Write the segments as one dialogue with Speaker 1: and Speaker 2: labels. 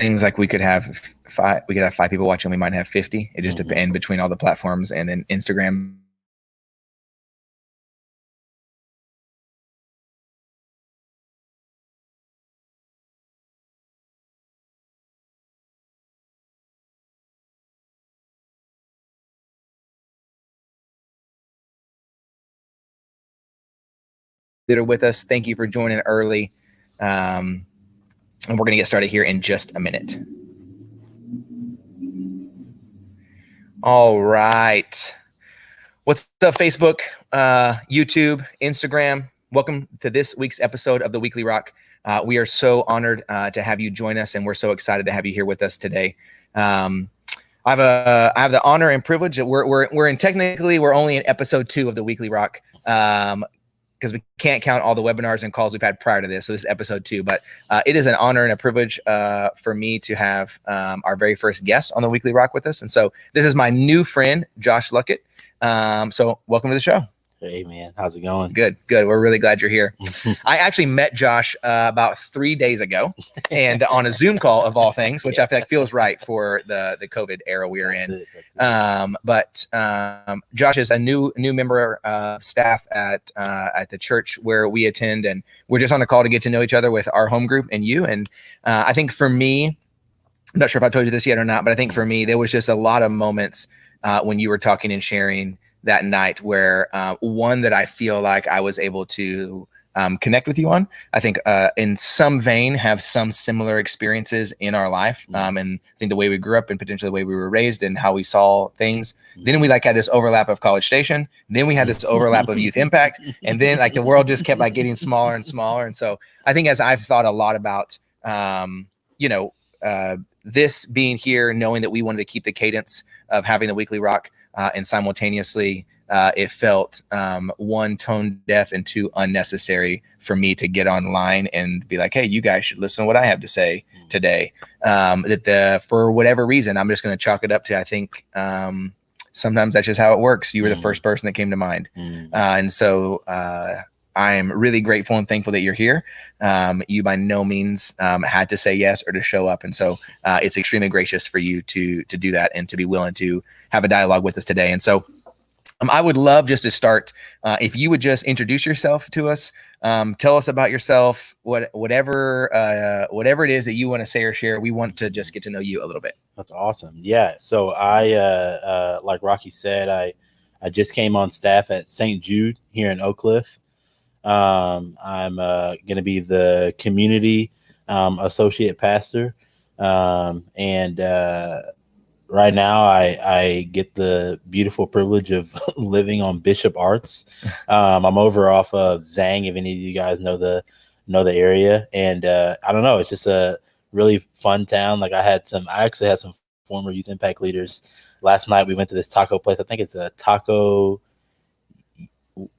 Speaker 1: like we could have five people watching. We might have 50. It just depends between all the platforms, and then Instagram. That are with us, thank you for joining early. And we're going to get started here in just a minute. All right. What's up, Facebook, YouTube, Instagram? Welcome to this week's episode of the Weekly Rock. We are so honored to have you join us, and we're so excited to have you here with us today. I have the honor and privilege that we're only in episode 2 of the Weekly Rock. Because we can't count all the webinars and calls we've had prior to this. So this is episode 2, but it is an honor and a privilege for me to have our very first guest on the Weekly Rock with us. And so this is my new friend, Josh Luckett. So welcome to the show.
Speaker 2: Hey man, how's it going?
Speaker 1: Good. We're really glad you're here. I actually met Josh about 3 days ago, and on a Zoom call of all things, which I feel like feels right for the COVID era we're in. But Josh is a new member of staff at the church where we attend, and we're just on a call to get to know each other with our home group and you. And I think for me, I'm not sure if I told you this yet or not, but I think for me, there was just a lot of moments when you were talking and sharing that night where one that I feel like I was able to connect with you on. I think in some vein have some similar experiences in our life. And I think the way we grew up and potentially the way we were raised and how we saw things. Then we had this overlap of College Station. Then we had this overlap of Youth Impact. And then the world just kept getting smaller and smaller. And so I think as I've thought a lot about, this being here, knowing that we wanted to keep the cadence of having the Weekly Rock, and simultaneously, it felt one, tone deaf, and 2, unnecessary for me to get online and be like, hey, you guys should listen to what I have to say today. For whatever reason, I'm just going to chalk it up to, I think sometimes that's just how it works. You were the first person that came to mind. And so I am really grateful and thankful that you're here. You by no means had to say yes or to show up. And so it's extremely gracious for you to do that and to be willing to have a dialogue with us today. And so I would love just to start, if you would just introduce yourself to us, tell us about yourself, whatever it is that you want to say or share. We want to just get to know you a little bit.
Speaker 2: That's awesome. Yeah. So I, like Rocky said, I just came on staff at St. Jude here in Oak Cliff. I'm going to be the community associate pastor. And right now I get the beautiful privilege of living on Bishop Arts. I'm over off of Zang, if any of you guys know the area. And I don't know, it's just a really fun town. I actually had some former Youth Impact leaders. Last night we went to this taco place. I think it's a Taco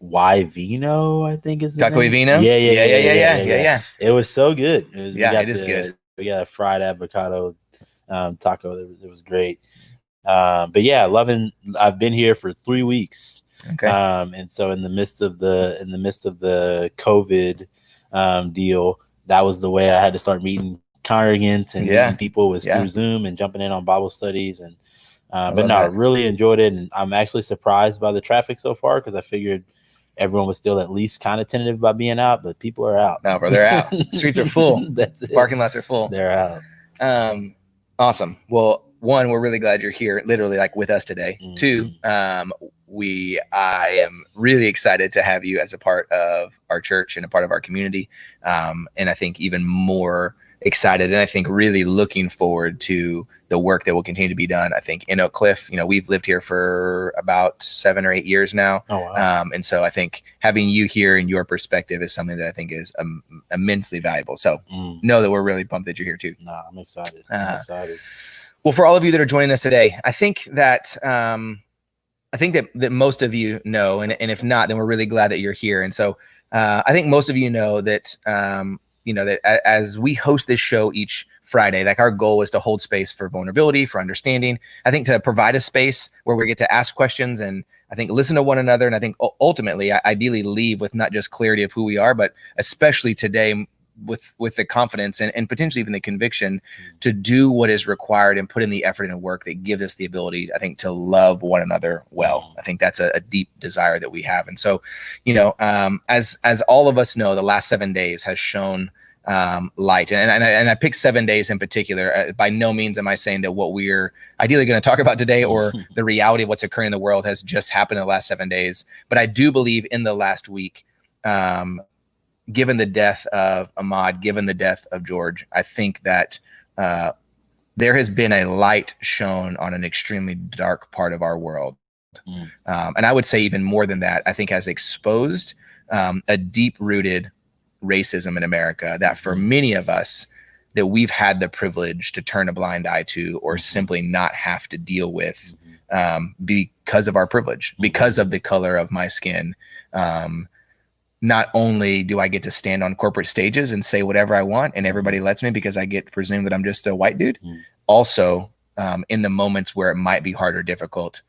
Speaker 2: Vino, I think is the
Speaker 1: Taco
Speaker 2: name.
Speaker 1: Vino. Yeah.
Speaker 2: It was so good.
Speaker 1: It is good.
Speaker 2: We got a fried avocado taco. It was great. But yeah, I've been here for 3 weeks.
Speaker 1: Okay.
Speaker 2: And so in the midst of the COVID deal, that was the way I had to start meeting congregants and meeting people was through Zoom and jumping in on Bible studies. And I really enjoyed it. And I'm actually surprised by the traffic so far, because I figured everyone was still at least kind of tentative about being out, but people are out.
Speaker 1: No, bro, they're out. Streets are full.
Speaker 2: That's it.
Speaker 1: Parking lots are full.
Speaker 2: They're out.
Speaker 1: Awesome. Well, 1, we're really glad you're here, literally with us today. 2, I am really excited to have you as a part of our church and a part of our community. And I think even more excited, and I think really looking forward to the work that will continue to be done. I think in Oak Cliff, we've lived here for about 7 or 8 years now.
Speaker 2: Oh, wow.
Speaker 1: And so I think having you here and your perspective is something that I think is immensely valuable. So know that we're really pumped that you're here too.
Speaker 2: No, I'm excited.
Speaker 1: Well, for all of you that are joining us today, I think that that most of you know, and if not, then we're really glad that you're here. And so I think most of you know that that as we host this show each Friday, our goal is to hold space for vulnerability, for understanding. I think to provide a space where we get to ask questions and I think listen to one another. And I think ultimately, ideally leave with not just clarity of who we are, but especially today, with the confidence and potentially even the conviction to do what is required and put in the effort and work that gives us the ability, I think, to love one another well. I think that's a deep desire that we have. And so, as all of us know, the last 7 days has shown light. And I picked 7 days in particular. By no means am I saying that what we're ideally going to talk about today or the reality of what's occurring in the world has just happened in the last 7 days. But I do believe in the last week, given the death of Ahmaud, given the death of George, I think that there has been a light shown on an extremely dark part of our world. And I would say even more than that, I think has exposed a deep-rooted racism in America that for many of us that we've had the privilege to turn a blind eye to or simply not have to deal with because of our privilege, because of the color of my skin. Not only do I get to stand on corporate stages and say whatever I want and everybody lets me because I get presumed that I'm just a white dude, also in the moments where it might be hard or difficult,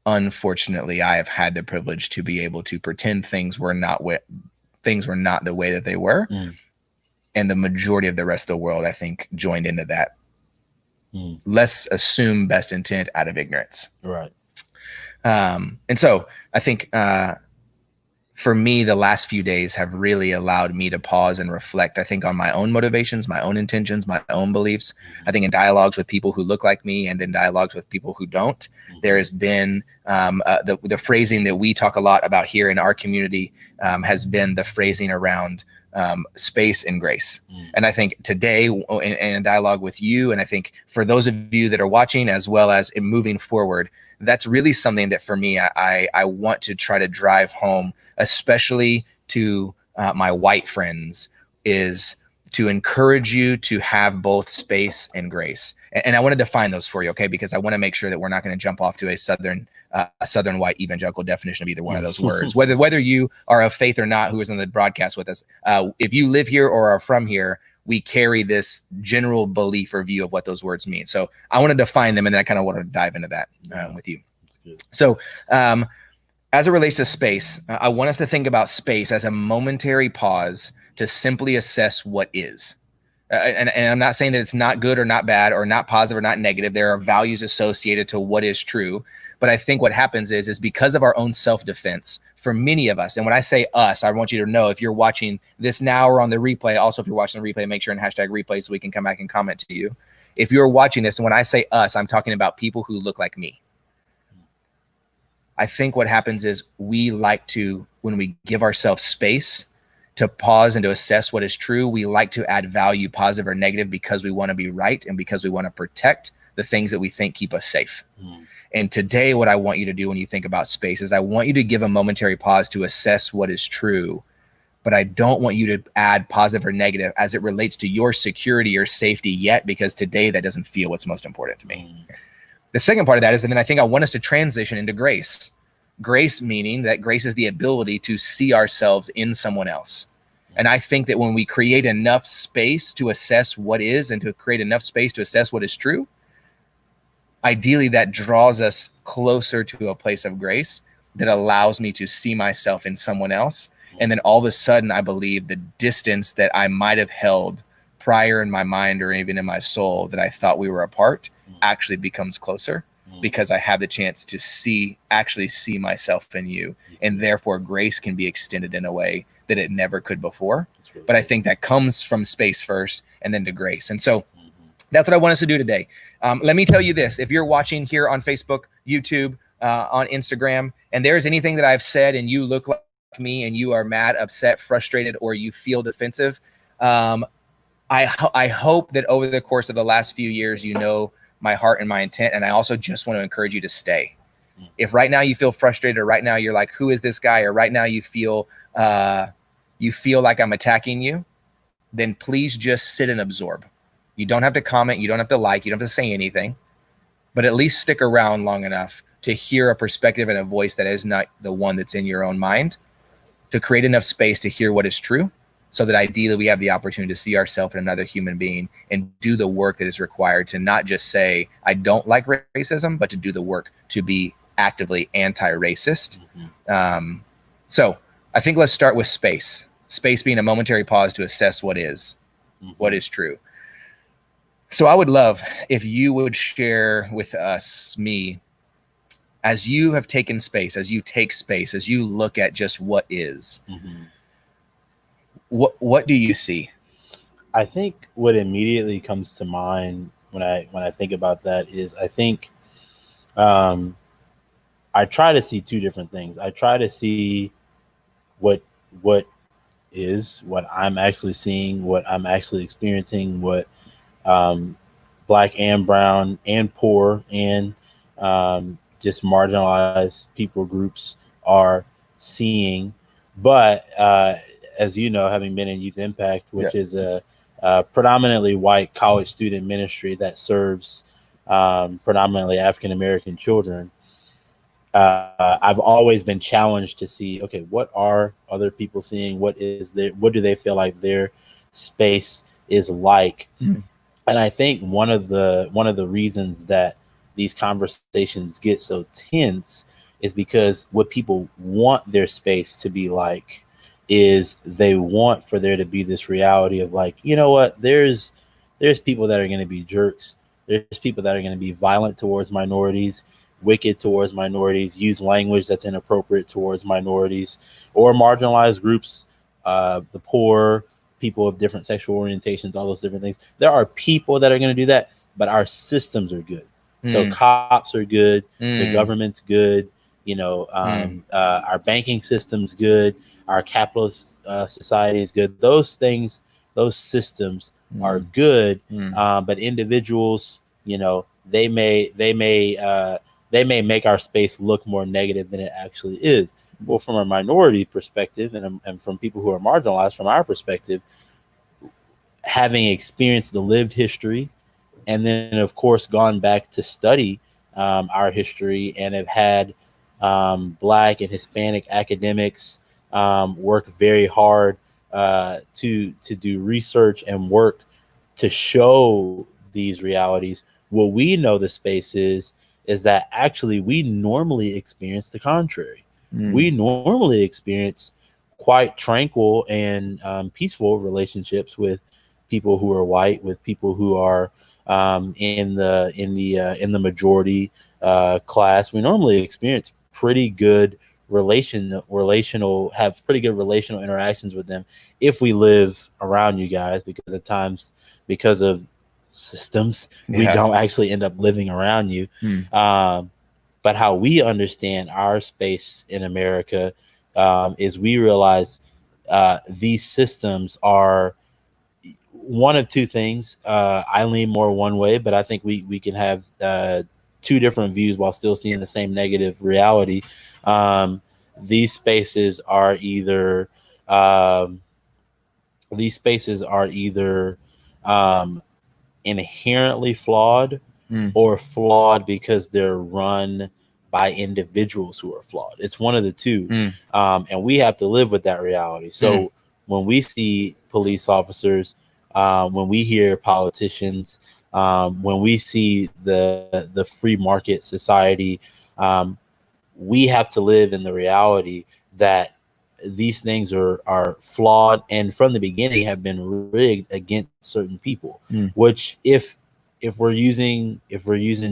Speaker 1: unfortunately, I have had the privilege to be able to pretend things were not the way that they were. And the majority of the rest of the world, I think, joined into that. Let's assume best intent out of ignorance.
Speaker 2: Right.
Speaker 1: And so I think for me, the last few days have really allowed me to pause and reflect, I think, on my own motivations, my own intentions, my own beliefs. I think in dialogues with people who look like me and in dialogues with people who don't, there has been the phrasing that we talk a lot about here in our community has been the phrasing around space and grace. And I think today in a dialogue with you, and I think for those of you that are watching as well as in moving forward, that's really something that for me, I want to try to drive home, especially to my white friends, is to encourage you to have both space and grace. And I want to define those for you, okay? Because I want to make sure that we're not going to jump off to a southern white evangelical definition of either one of those words. Whether you are of faith or not, who is on the broadcast with us, if you live here or are from here, we carry this general belief or view of what those words mean. So I want to define them, and then I kind of want to dive into that with you. So as it relates to space, I want us to think about space as a momentary pause to simply assess what is. And I'm not saying that it's not good or not bad or not positive or not negative. There are values associated to what is true. But I think what happens is because of our own self-defense, for many of us, and when I say us, I want you to know if you're watching this now or on the replay, also if you're watching the replay, make sure and hashtag replay so we can come back and comment to you. If you're watching this, and when I say us, I'm talking about people who look like me. I think what happens is we like to, when we give ourselves space to pause and to assess what is true, we like to add value, positive or negative, because we want to be right and because we want to protect the things that we think keep us safe. And today, what I want you to do when you think about space is I want you to give a momentary pause to assess what is true, but I don't want you to add positive or negative as it relates to your security or safety yet, because today that doesn't feel what's most important to me. The second part of that is, and then I think I want us to transition into grace. Grace meaning that grace is the ability to see ourselves in someone else. And I think that when we create enough space to assess what is and to create enough space to assess what is true, ideally that draws us closer to a place of grace that allows me to see myself in someone else. And then all of a sudden, I believe the distance that I might have held prior in my mind or even in my soul that I thought we were apart actually becomes closer, because I have the chance to actually see myself in you. And therefore grace can be extended in a way that it never could before. But I think that comes from space first and then to grace. And so that's what I want us to do today. Let me tell you this. If you're watching here on Facebook, YouTube, on Instagram, and there's anything that I've said and you look like me and you are mad, upset, frustrated, or you feel defensive, I hope that over the course of the last few years, you know my heart and my intent. And I also just want to encourage you to stay. If right now you feel frustrated, or right now you're like, who is this guy? Or right now you feel like I'm attacking you, then please just sit and absorb. You don't have to comment. You don't have to like. You don't have to say anything. But at least stick around long enough to hear a perspective and a voice that is not the one that's in your own mind, to create enough space to hear what is true, so that ideally we have the opportunity to see ourselves in another human being and do the work that is required to not just say, I don't like racism, but to do the work to be actively anti-racist. So I think let's start with space. Space being a momentary pause to assess what is
Speaker 2: Mm-hmm.
Speaker 1: true. So I would love if you would share with us, me, as you have taken space, as you take space, as you look at just what is,
Speaker 2: Mm-hmm.
Speaker 1: what do you see?
Speaker 2: I think what immediately comes to mind when I think about that is I think I try to see two different things. I try to see what is, what I'm actually seeing, what I'm actually experiencing, what um, Black and brown and poor and just marginalized people groups are seeing. But as you know, having been in Youth Impact, which is a predominantly white college student ministry that serves predominantly African American children, I've always been challenged to see, okay, what are other people seeing? What do they feel like their space is like?
Speaker 1: Mm.
Speaker 2: And I think one of the reasons that these conversations get so tense is because what people want their space to be like is they want for there to be this reality of like, you know what, there's people that are going to be jerks. There's people that are going to be violent towards minorities, wicked towards minorities, use language that's inappropriate towards minorities or marginalized groups, the poor, people of different sexual orientations, all those different things. There are people that are going to do that, but our systems are good. So cops are good, the government's good, you know, our banking system's good, our capitalist society is good. Those things, those systems are good, but individuals, you know, they may make our space look more negative than it actually is. Well, from a minority perspective and from people who are marginalized, from our perspective, having experienced the lived history and then, of course, gone back to study our history and have had Black and Hispanic academics work very hard to do research and work to show these realities. What we know the space is that actually we normally experience the contrary. We normally experience quite tranquil and peaceful relationships with people who are white, with people who are in the majority class. We normally experience pretty good relational have pretty good relational interactions with them if we live around you guys, because at times, because of systems, we don't actually end up living around you. But how we understand our space in America is we realize these systems are one of two things. I lean more one way, but I think we can have two different views while still seeing the same negative reality. These spaces are either inherently flawed or flawed because they're run by individuals who are flawed. It's one of the two. And we have to live with that reality. So when we see police officers, when we hear politicians, when we see the free market society, we have to live in the reality that these things are flawed and from the beginning have been rigged against certain people. Which if we're using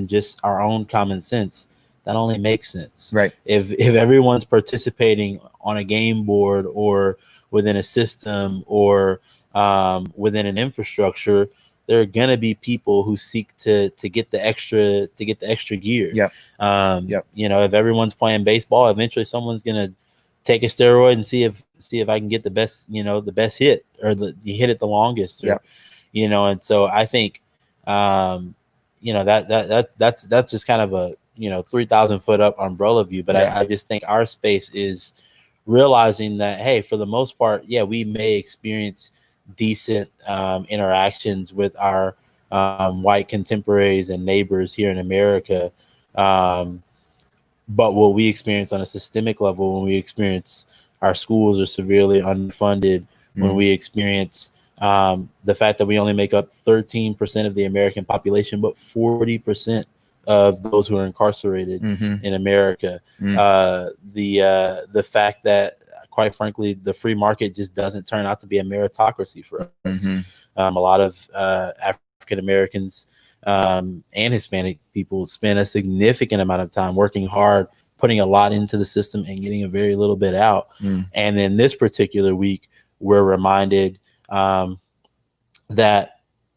Speaker 2: just our own common sense, that only makes sense.
Speaker 1: Right.
Speaker 2: If everyone's participating on a game board or within a system or within an infrastructure, there are gonna be people who seek to get the extra gear. You know, if everyone's playing baseball, eventually someone's gonna take a steroid and see if I can get the best hit or you hit it the longest. Or, you know, and so I think you know that's just kind of a 3,000 foot up umbrella view. But I just think our space is realizing that, hey, for the most part, we may experience decent interactions with our white contemporaries and neighbors here in America. But what we experience on a systemic level, when we experience our schools are severely underfunded, when we experience the fact that we only make up 13% of the American population, but 40% of those who are incarcerated in America, the fact that quite frankly, the free market just doesn't turn out to be a meritocracy for us.
Speaker 1: Mm-hmm.
Speaker 2: A lot of African Americans and Hispanic people spend a significant amount of time working hard, putting a lot into the system and getting a very little bit out. And in this particular week, we're reminded that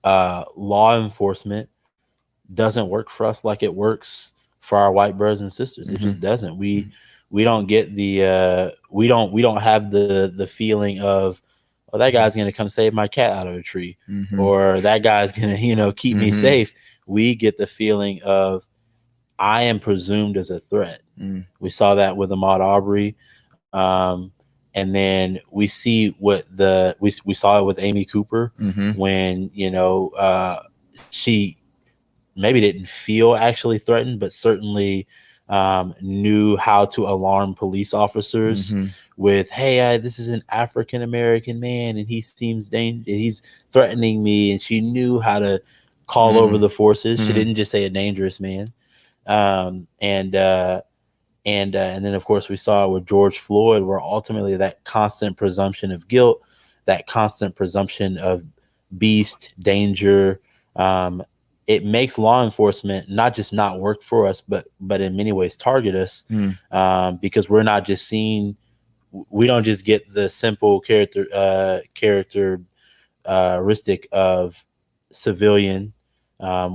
Speaker 2: law enforcement doesn't work for us like it works for our white brothers and sisters. It just doesn't. We don't get the we don't have the feeling of, oh, that guy's gonna come save my cat out of a tree, or that guy's gonna keep me safe. We get the feeling of, I am presumed as a threat. We saw that with Ahmaud Arbery, and then we see what we saw it with Amy Cooper when she maybe didn't feel actually threatened, but certainly knew how to alarm police officers with, hey, this is an African American man and he seems dangerous, he's threatening me. And she knew how to call over the forces. She didn't just say a dangerous man. And then of course we saw it with George Floyd, where ultimately that constant presumption of guilt, that constant presumption of beast danger, it makes law enforcement not just not work for us, but in many ways target us, because we're not just seeing, we don't just get the simple characteristic of civilian.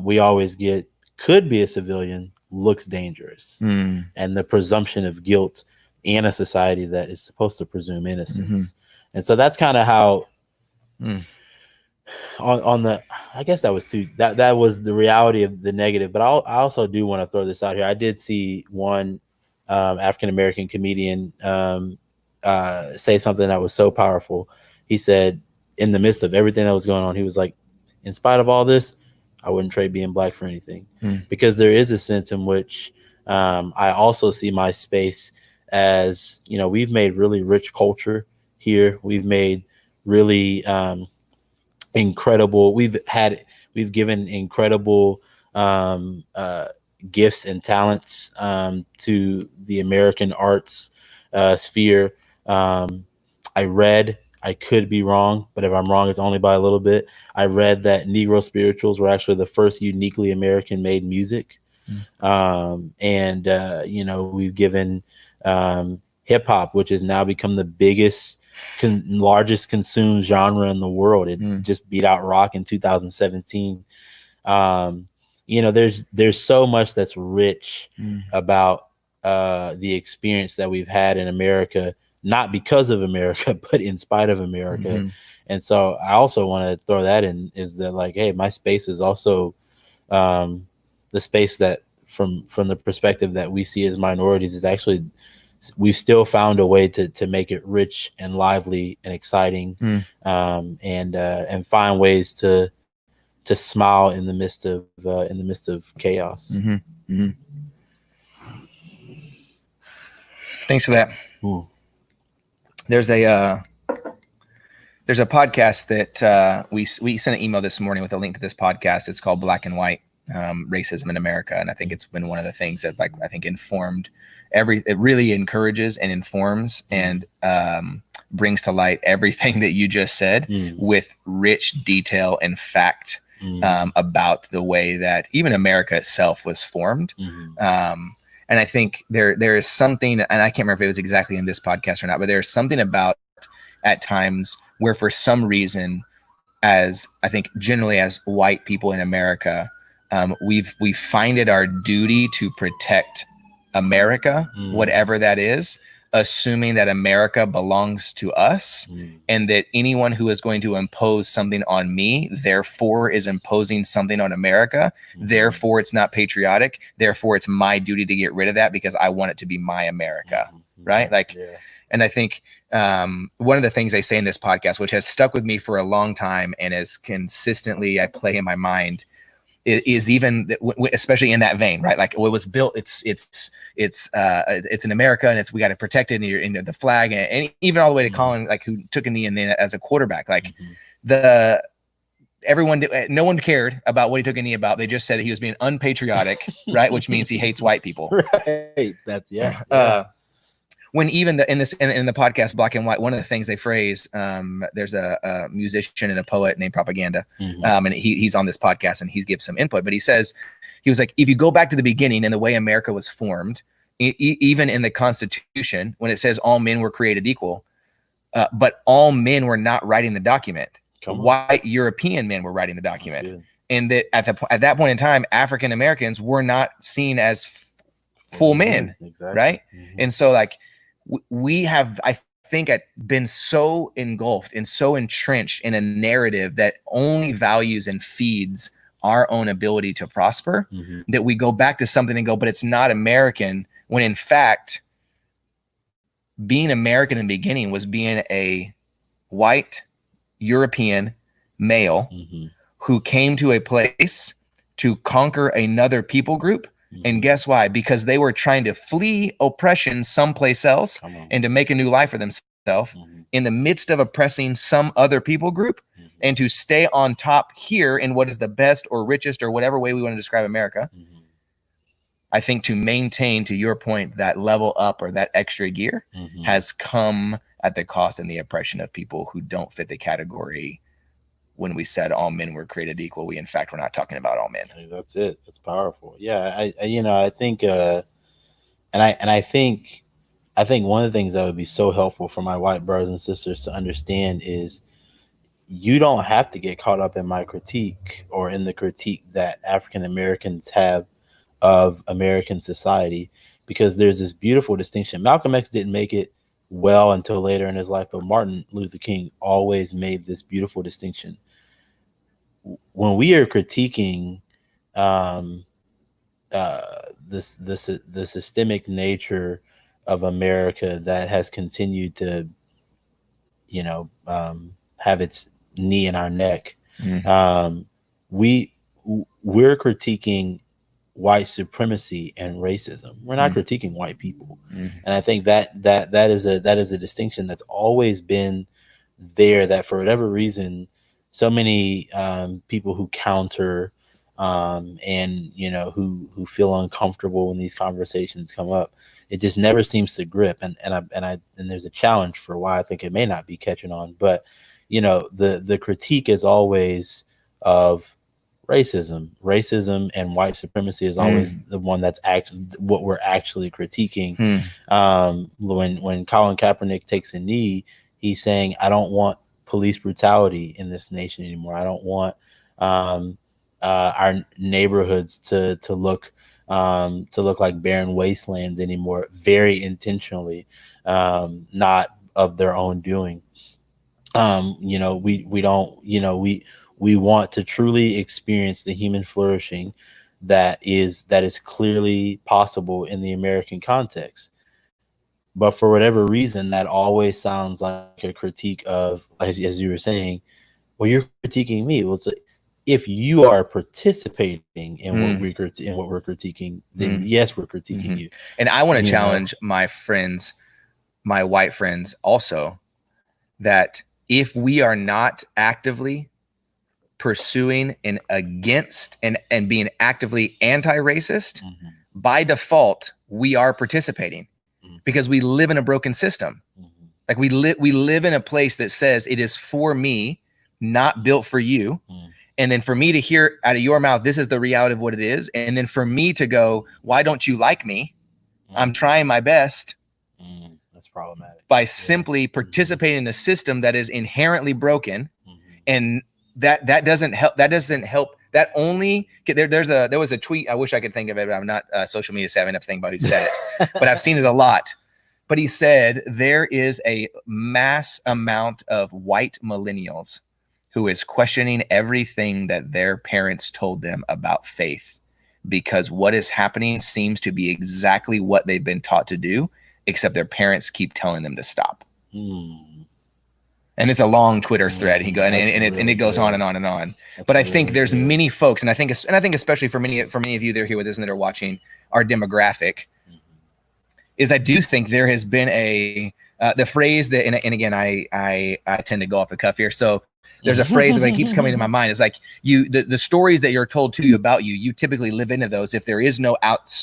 Speaker 2: We always get could be a civilian, looks dangerous, and the presumption of guilt in a society that is supposed to presume innocence. And so that's kind of how on the, I guess that was the reality of the negative. But I also do want to throw this out here. I did see one African American comedian say something that was so powerful. He said, in the midst of everything that was going on, he was like, in spite of all this, I wouldn't trade being black for anything. Because there is a sense in which I also see my space as, we've made really rich culture here. We've made really incredible. We've given incredible gifts and talents to the American arts sphere. I could be wrong, but if I'm wrong, it's only by a little bit. I read that Negro spirituals were actually the first uniquely American made music. We've given hip hop, which has now become the biggest, largest consumed genre in the world. It just beat out rock in 2017. There's so much that's rich about the experience that we've had in America, not because of America, but in spite of America. And so I also want to throw that in, is that like, hey, my space is also the space that from the perspective that we see as minorities is actually, we've still found a way to make it rich and lively and exciting, and find ways to smile in the midst of chaos.
Speaker 1: Thanks for that. There's a podcast that we sent an email this morning with a link to this podcast. It's called Black and White, Racism in America. And I think it's been one of the things that I think informed it really encourages and informs and brings to light everything that you just said with rich detail and fact about the way that even America itself was formed. And I think there is something, and I can't remember if it was exactly in this podcast or not, but there's something about at times where for some reason, as I think generally as white people in America, we find it our duty to protect America, whatever that is, assuming that America belongs to us, and that anyone who is going to impose something on me, therefore is imposing something on America. Therefore, it's not patriotic. Therefore, it's my duty to get rid of that because I want it to be my America, right? And I think one of the things they say in this podcast, which has stuck with me for a long time and is consistently I play in my mind, is even especially in that vein, right? Like what was built, it's in America, and we got to protect it in the flag, and even all the way to Colin, like who took a knee and then as a quarterback, like no one cared about what he took a knee about. They just said that he was being unpatriotic, right? Which means he hates white people.
Speaker 2: Right. That's yeah.
Speaker 1: when even in the podcast Black and White, one of the things they phrase, there's a musician and a poet named Propaganda, and he's on this podcast and he gives some input, but he was like, if you go back to the beginning and the way America was formed, even in the Constitution, when it says all men were created equal, but all men were not writing the document. White European men were writing the document, and that at that point in time, African Americans were not seen as full men, right? And so like we have, I think, been so engulfed and so entrenched in a narrative that only values and feeds our own ability to prosper, that we go back to something and go, but it's not American, when in fact, being American in the beginning was being a white European male who came to a place to conquer another people group. And guess why? Because they were trying to flee oppression someplace else and to make a new life for themselves in the midst of oppressing some other people group, and to stay on top here in what is the best or richest or whatever way we want to describe America. I think to maintain, to your point, that level up or that extra gear has come at the cost and the oppression of people who don't fit the category. When we said all men were created equal, we in fact were not talking about all men.
Speaker 2: That's it. That's powerful. Yeah, I think, and I think one of the things that would be so helpful for my white brothers and sisters to understand is you don't have to get caught up in my critique or in the critique that African Americans have of American society, because there's this beautiful distinction. Malcolm X didn't make it well until later in his life, but Martin Luther King always made this beautiful distinction. When we are critiquing the systemic nature of America that has continued to, have its knee in our neck, we're critiquing white supremacy and racism. We're not critiquing white people, and I think that is a distinction that's always been there. That for whatever reason, so many people who counter and who feel uncomfortable when these conversations come up, it just never seems to grip. And there's a challenge for why I think it may not be catching on. But the critique is always of racism and white supremacy is always the one that's what we're actually critiquing. When Colin Kaepernick takes a knee, he's saying, I don't want police brutality in this nation anymore. I don't want our neighborhoods to look like barren wastelands anymore, very intentionally, not of their own doing. We want to truly experience the human flourishing that is clearly possible in the American context. But for whatever reason, that always sounds like a critique of, as you were saying, well, you're critiquing me. Well, it's like, if you are participating in what we're critiquing, then yes, we're critiquing you.
Speaker 1: And I want to challenge my friends, my white friends also, that if we are not actively pursuing and against and being actively anti-racist, by default, we are participating because we live in a broken system. Like we live in a place that says it is for me, not built for you. And then for me to hear out of your mouth, this is the reality of what it is. And then for me to go, why don't you like me? I'm trying my best.
Speaker 2: That's problematic.
Speaker 1: By simply participating in a system that is inherently broken. And that doesn't help. That doesn't help. That only there was a tweet. I wish I could think of it, but I'm not social media savvy enough to think about who said it, but I've seen it a lot. But he said there is a mass amount of white millennials who is questioning everything that their parents told them about faith, because what is happening seems to be exactly what they've been taught to do, except their parents keep telling them to stop. And it's a long Twitter thread. He goes and it goes on and on and on. But I think there's many folks, and I think especially for many of you that are here with us and that are watching our demographic, is I do think there has been the phrase that, and again, I tend to go off the cuff here. So there's a phrase that keeps coming to my mind. It's like the stories that you're told to you about you typically live into those if there is no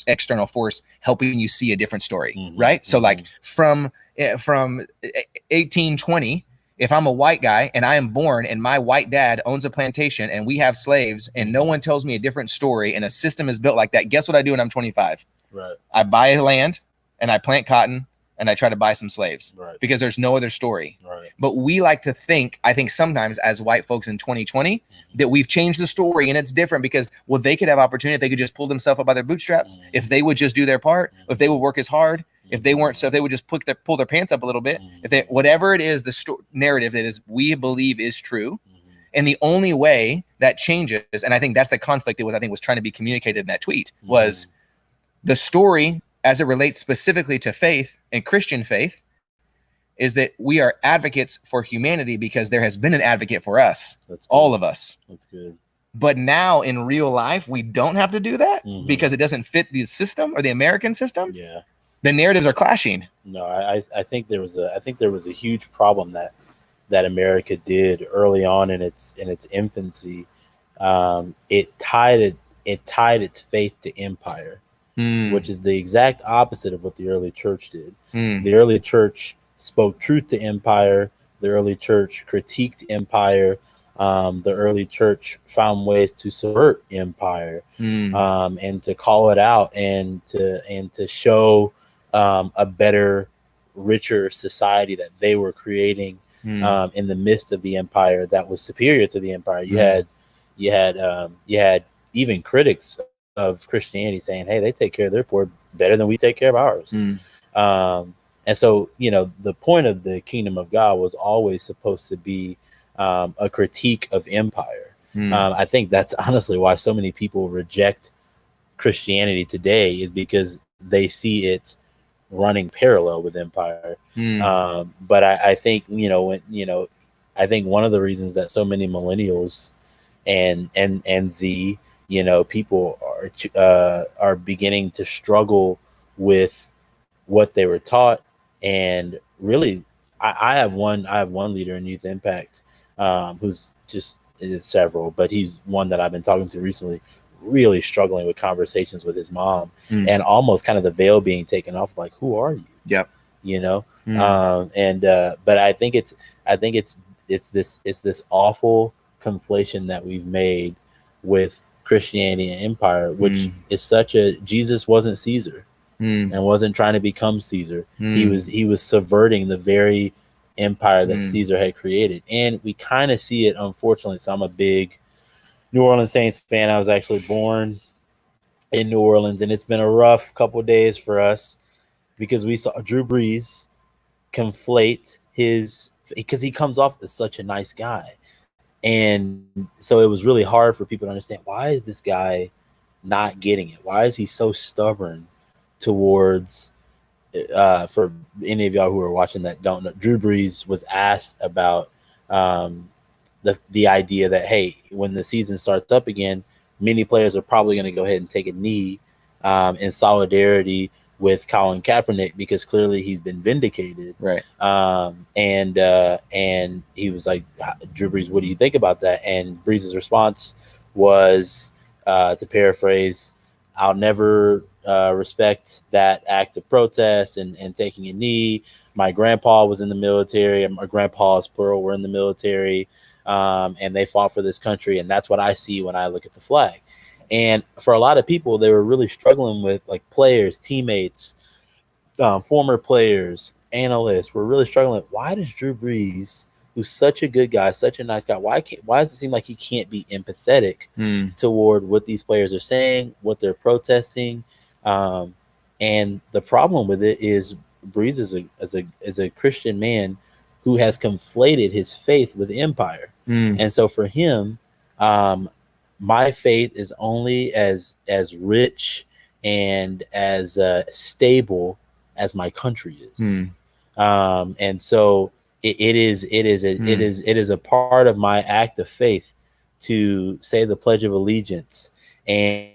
Speaker 1: external force helping you see a different story, right? So like from 1820, if I'm a white guy and I am born and my white dad owns a plantation and we have slaves and no one tells me a different story and a system is built like that, guess what I do when I'm 25?
Speaker 2: Right.
Speaker 1: I buy land and I plant cotton and I try to buy some slaves,
Speaker 2: right,
Speaker 1: because there's no other story.
Speaker 2: Right.
Speaker 1: But we like to think, I think sometimes as white folks in 2020, that we've changed the story and it's different because, well, they could have opportunity. If they could just pull themselves up by their bootstraps, if they would just do their part, if they would work as hard, if they weren't, so if they would just pull their pants up a little bit, if they, whatever it is, the narrative that is, we believe is true. And the only way that changes, and I think that's the conflict that was, I think was trying to be communicated in that tweet, was the story as it relates specifically to faith and Christian faith is that we are advocates for humanity because there has been an advocate for us, all of us.
Speaker 2: That's good.
Speaker 1: But now in real life, we don't have to do that because it doesn't fit the system or the American system.
Speaker 2: Yeah.
Speaker 1: The narratives are clashing.
Speaker 2: No, I think there was a huge problem that America did early on in its infancy. It tied its faith to empire, which is the exact opposite of what the early church did. The early church spoke truth to empire. The early church critiqued empire. The early church found ways to subvert empire, and to call it out and to show a better, richer society that they were creating in the midst of the empire that was superior to the empire. You had even critics of Christianity saying, "Hey, they take care of their poor better than we take care of ours." And so, the point of the kingdom of God was always supposed to be a critique of empire. I think that's honestly why so many people reject Christianity today, is because they see it running parallel with empire. But I think, I think one of the reasons that so many millennials and Z, people are beginning to struggle with what they were taught. And really, I have one leader in Youth Impact, who's just, it's several, but he's one that I've been talking to recently, really struggling with conversations with his mom, and almost kind of the veil being taken off, like, who are you?
Speaker 1: Yep.
Speaker 2: But I think it's this awful conflation that we've made with Christianity and empire, which is Jesus wasn't Caesar. And wasn't trying to become Caesar. He was subverting the very empire that Caesar had created. And we kind of see it, unfortunately. So I'm a big New Orleans Saints fan. I was actually born in New Orleans, and it's been a rough couple of days for us because we saw Drew Brees conflate because he comes off as such a nice guy. And so it was really hard for people to understand, why is this guy not getting it? Why is he so stubborn towards, for any of y'all who are watching that don't know, Drew Brees was asked about the idea that, hey, when the season starts up again, many players are probably going to go ahead and take a knee in solidarity with Colin Kaepernick, because clearly he's been vindicated.
Speaker 1: Right.
Speaker 2: And he was like, Drew Brees, what do you think about that? And Brees' response was, to paraphrase, I'll never respect that act of protest and taking a knee. My grandpa was in the military, and my grandpa's plural were in the military, and they fought for this country, and that's what I see when I look at the flag. And for a lot of people, they were really struggling with, like, players, teammates, former players, analysts were really struggling. Why does Drew Brees, who's such a good guy, such a nice guy, why does it seem like he can't be empathetic toward what these players are saying, what they're protesting? And the problem with it is Brees is a Christian man who has conflated his faith with empire. And so for him, my faith is only as rich and as stable as my country is. And so it is a part of my act of faith to say the Pledge of Allegiance and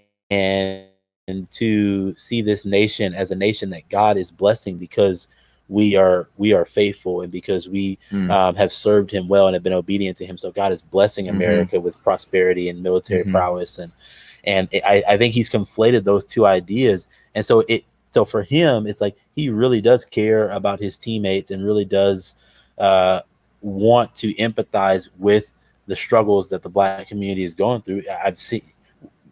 Speaker 2: to see this nation as a nation that God is blessing, because we are faithful, and because we have served him well and have been obedient to him. So God is blessing America with prosperity and military prowess, and I think he's conflated those two ideas. And so for him, it's like he really does care about his teammates and really does want to empathize with the struggles that the Black community is going through. I've seen,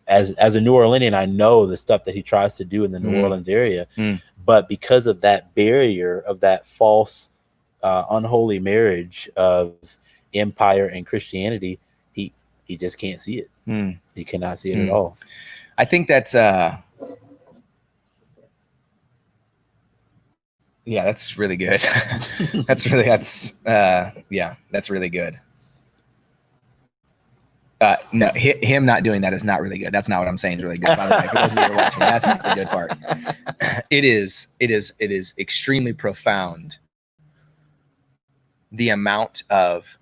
Speaker 2: as a New Orleanian, I know the stuff that he tries to do in the New Orleans area, but because of that barrier of that false, unholy marriage of empire and Christianity, he just can't see it. He cannot see it at all.
Speaker 1: I think that's yeah, that's really good. that's really good. No, him not doing that is not really good. That's not what I'm saying is really good. By the way, for those of you who are watching, that's not the good part. It is extremely profound, the amount of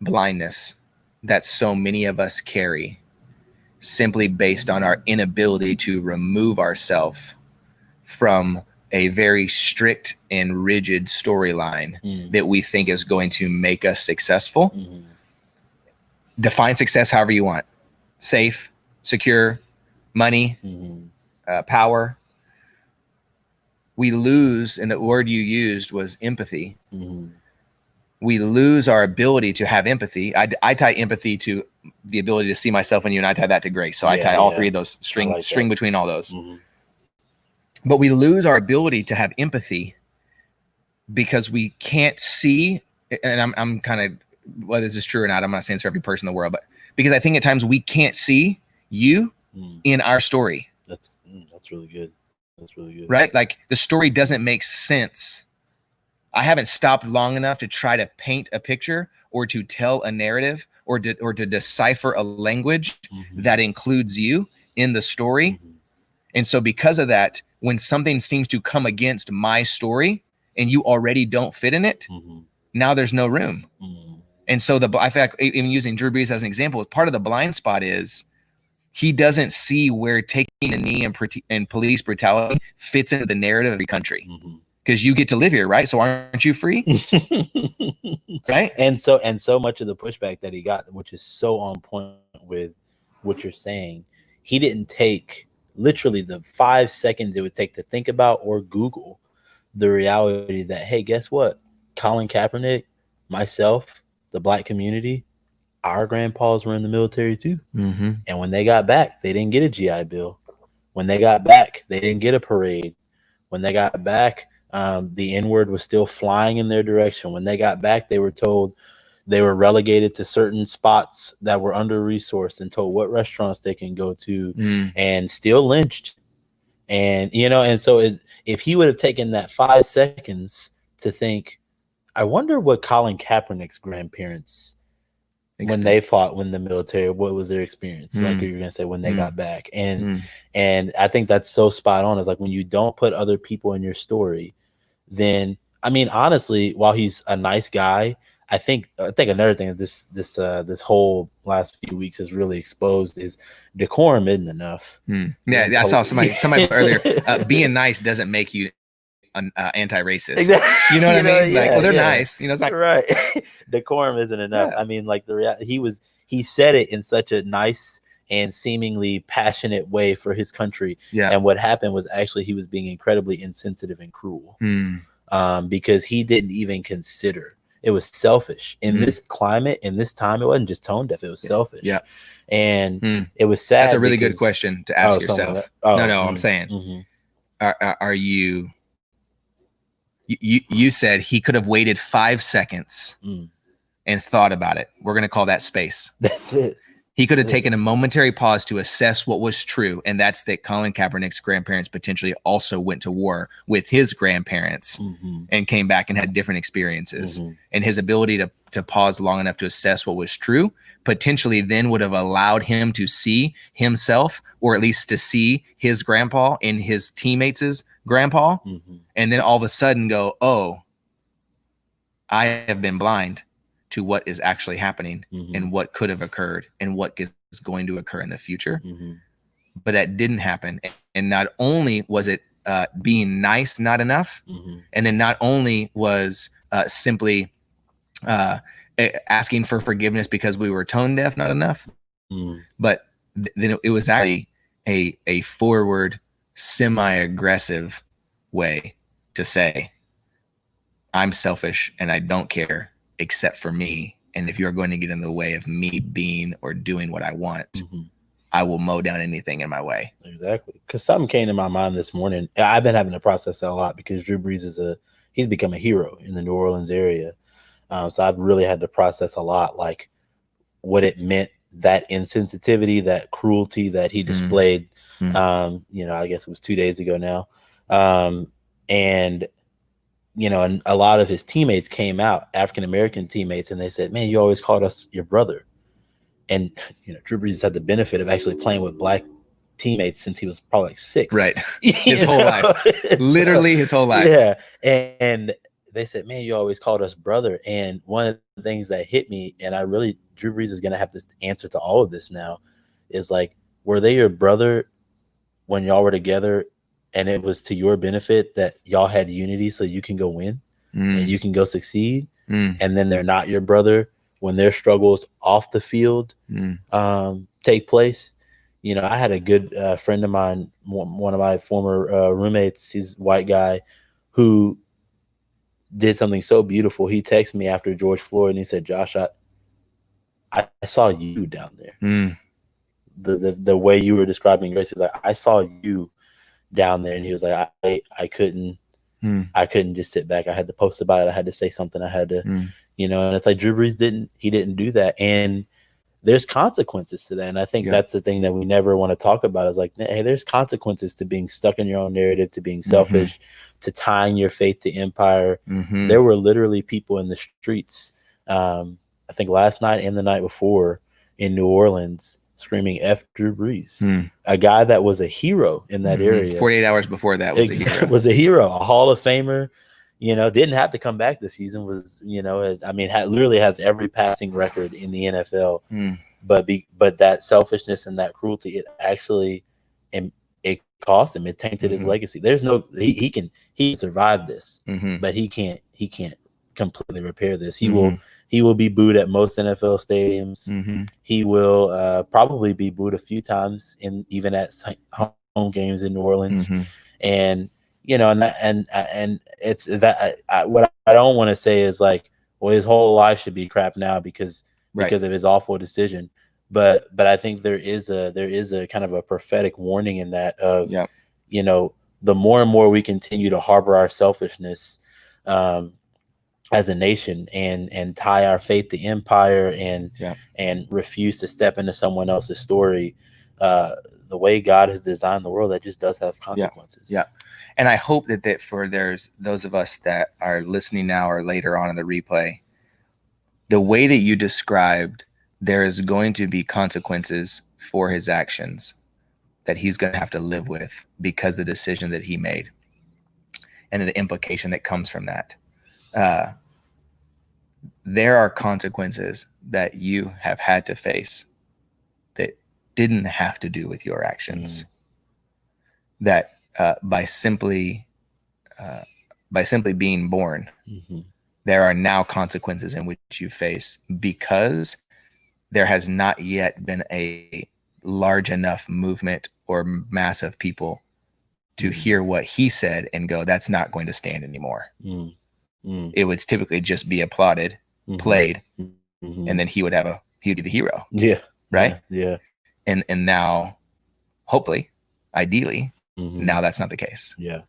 Speaker 1: blindness that so many of us carry simply based on our inability to remove ourselves from a very strict and rigid storyline that we think is going to make us successful. Define success however you want. Safe, secure, money, power. We lose, and the word you used was empathy. We lose our ability to have empathy. I tie empathy to the ability to see myself in you, and I tie that to grace. So I tie all three of those, string between all those. But we lose our ability to have empathy because we can't see, and I'm kind of, whether this is true or not, I'm not saying it's for every person in the world, but because I think at times we can't see you in our story.
Speaker 2: That's really good. That's really good.
Speaker 1: Right? Like the story doesn't make sense. I haven't stopped long enough to try to paint a picture or to tell a narrative or to decipher a language that includes you in the story. And so because of that, when something seems to come against my story and you already don't fit in it, now there's no room. And so I feel like even using Drew Brees as an example, part of the blind spot is he doesn't see where taking a knee and police brutality fits into the narrative of your country. Because you get to live here, right? So aren't you free? Right?
Speaker 2: And so much of the pushback that he got, which is so on point with what you're saying, he didn't take literally the 5 seconds it would take to think about or Google the reality that, hey, guess what? Colin Kaepernick, myself, the Black community, our grandpas were in the military too. And when they got back, they didn't get a GI Bill. When they got back, they didn't get a parade. When they got back, the N-word was still flying in their direction. When they got back, they were told they were relegated to certain spots that were under-resourced and told what restaurants they can go to and still lynched. And, and so if he would have taken that 5 seconds to think, I wonder what Colin Kaepernick's grandparents, when they fought in the military, what was their experience? Like you're going to say when they got back. And I think that's so spot on. It's like when you don't put other people in your story, then, I mean, honestly, while he's a nice guy, I think another thing that this whole last few weeks has really exposed is decorum isn't enough.
Speaker 1: Yeah, I saw somebody earlier. Being nice doesn't make you anti-racist.
Speaker 2: Exactly.
Speaker 1: You know what I mean? Like, well, they're nice. It's like
Speaker 2: right. Decorum isn't enough. I mean, like he said it in such a nice and seemingly passionate way for his country. And what happened was actually he was being incredibly insensitive and cruel. Because he didn't even consider. It was selfish in this climate, in this time. It wasn't just tone deaf; it was selfish. And it was sad.
Speaker 1: That's a really good question to ask yourself. I'm saying, are you? You said he could have waited 5 seconds and thought about it. We're going to call that space.
Speaker 2: That's it.
Speaker 1: He could have taken a momentary pause to assess what was true, and that's that Colin Kaepernick's grandparents potentially also went to war with his grandparents and came back and had different experiences. And his ability to pause long enough to assess what was true potentially then would have allowed him to see himself, or at least to see his grandpa and his teammates' grandpa, and then all of a sudden go, oh, I have been blind to what is actually happening and what could have occurred and what is going to occur in the future. But that didn't happen. And not only was it being nice not enough, and then not only was simply asking for forgiveness because we were tone deaf not enough, but then it was actually a forward, semi-aggressive way to say, I'm selfish and I don't care except for me. And if you're going to get in the way of me being or doing what I want, I will mow down anything in my way.
Speaker 2: Exactly. Because something came to my mind this morning. I've been having to process that a lot because Drew Brees he's become a hero in the New Orleans area. So I've really had to process a lot, like what it meant, that insensitivity, that cruelty that he displayed. I guess it was 2 days ago now. And a lot of his teammates came out, African-American teammates, and they said, man, you always called us your brother. And, Drew Brees had the benefit of actually playing with black teammates since he was probably like 6.
Speaker 1: Right. His whole life. Literally his whole life.
Speaker 2: Yeah. And they said, man, you always called us brother. And one of the things that hit me, and Drew Brees is going to have to answer to all of this now, is like, were they your brother when y'all were together and it was to your benefit that y'all had unity so you can go win and you can go succeed? And then they're not your brother when their struggles off the field take place. I had a good friend of mine, one of my former roommates, he's a white guy, who did something so beautiful. He texted me after George Floyd and he said, Josh, I saw you down there. The way you were describing Grace, he's like, I saw you down there. And he was like, I couldn't just sit back. I had to post about it. I had to say something. I had to, and it's like Drew Brees didn't do that. And there's consequences to that. And I think that's the thing that we never want to talk about, is like, hey, there's consequences to being stuck in your own narrative, to being selfish, to tying your faith to empire. There were literally people in the streets, I think last night and the night before in New Orleans, screaming F Drew Brees, a guy that was a hero in that area.
Speaker 1: 48 hours before that
Speaker 2: was a hero, a Hall of Famer. Didn't have to come back this season. Literally has every passing record in the NFL. But that selfishness and that cruelty, it actually, it cost him. It tainted his legacy. There's he can survive this, but he can't completely repair this. He will be booed at most NFL stadiums. He will probably be booed a few times even at home games in New Orleans. And and it's that what I don't want to say is like, well, his whole life should be crap now because of his awful decision. But I think there is a kind of a prophetic warning in that of, the more and more we continue to harbor our selfishness as a nation and tie our faith to empire and refuse to step into someone else's story, the way God has designed the world, that just does have consequences.
Speaker 1: Yeah. And I hope that for there's those of us that are listening now or later on in the replay, the way that you described, there is going to be consequences for his actions that he's going to have to live with because of the decision that he made and the implication that comes from that. There are consequences that you have had to face that didn't have to do with your actions. That by simply being born, there are now consequences in which you face because there has not yet been a large enough movement or mass of people to hear what he said and go, that's not going to stand anymore. It would typically just be applauded, played, and then he'd be the hero.
Speaker 2: Yeah.
Speaker 1: Right.
Speaker 2: Yeah.
Speaker 1: And now, hopefully, ideally, now that's not the case.
Speaker 2: Yeah.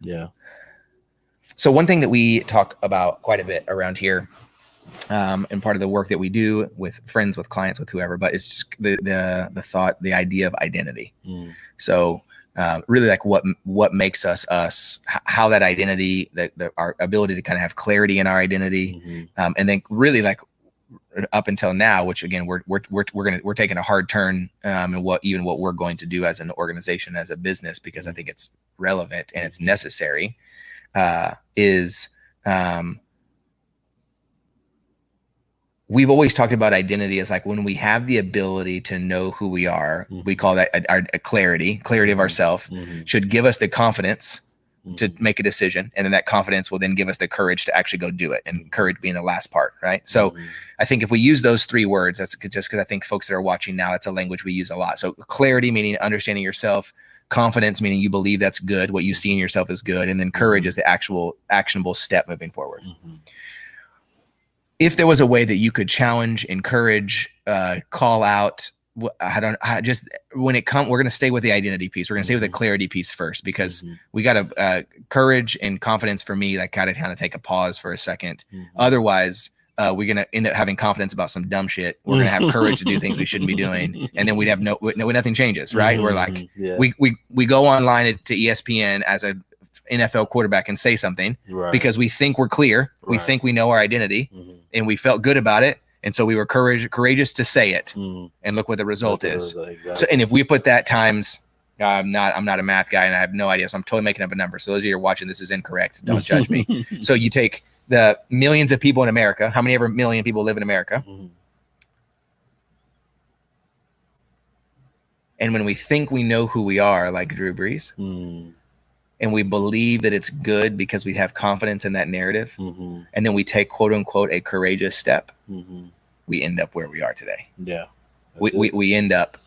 Speaker 2: Yeah.
Speaker 1: So one thing that we talk about quite a bit around here, and part of the work that we do with friends, with clients, with whoever, but it's just the thought, the idea of identity. So really like what makes us, how that identity, our ability to kind of have clarity in our identity, and then really like up until now, which again we're taking a hard turn in what we're going to do as an organization, as a business, because I think it's relevant and it's necessary. Is we've always talked about identity as like when we have the ability to know who we are, we call that a clarity of ourself, should give us the confidence to make a decision. And then that confidence will then give us the courage to actually go do it. And courage being the last part, right? So I think if we use those three words, that's just because I think folks that are watching now, it's a language we use a lot. So clarity, meaning understanding yourself, confidence, meaning you believe that's good, what you see in yourself is good. And then courage is the actual actionable step moving forward. If there was a way that you could challenge, encourage, call out, just when it comes, we're going to stay with the identity piece. We're going to stay with the clarity piece first, because we got to courage and confidence for me, like kind of take a pause for a second. Otherwise, we're going to end up having confidence about some dumb shit. We're going to have courage to do things we shouldn't be doing. And then we'd have nothing changes, right? We're like, we go online to ESPN as a NFL quarterback and say something because we think we're clear. We think we know our identity and we felt good about it. And so we were courageous to say it, and look what the result is. Exactly. So, and if we put that times, I'm not a math guy and I have no idea. So I'm totally making up a number. So those of you who are watching, this is incorrect. Don't judge me. So you take the millions of people in America, how many ever million people live in America? And when we think we know who we are, like Drew Brees, and we believe that it's good because we have confidence in that narrative, and then we take quote unquote a courageous step, we end up where we are today. Yeah. We end up,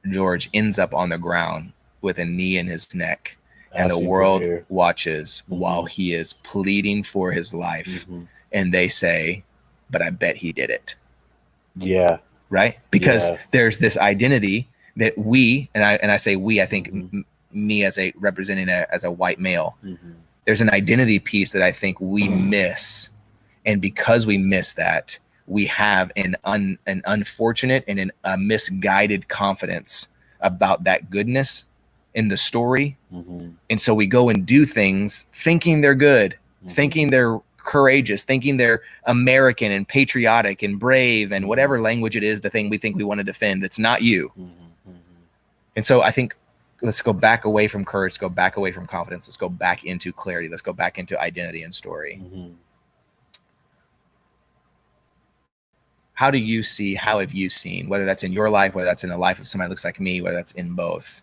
Speaker 1: George ends up on the ground with a knee in his neck, and the world watches while he is pleading for his life. And they say, but I bet he did it. Yeah. Right. Because there's this identity that we, and I say we, I think me as a representing as a white male, there's an identity piece that I think we miss. And because we miss that, we have an unfortunate and a misguided confidence about that goodness in the story. And so we go and do things thinking they're good, thinking they're courageous, thinking they're American and patriotic and brave and whatever language it is, the thing we think we want to defend, that's not you. And so I think let's go back away from courage, let's go back away from confidence, let's go back into clarity, let's go back into identity and story. How have you seen, whether that's in your life, whether that's in the life of somebody that looks like me, whether that's in both,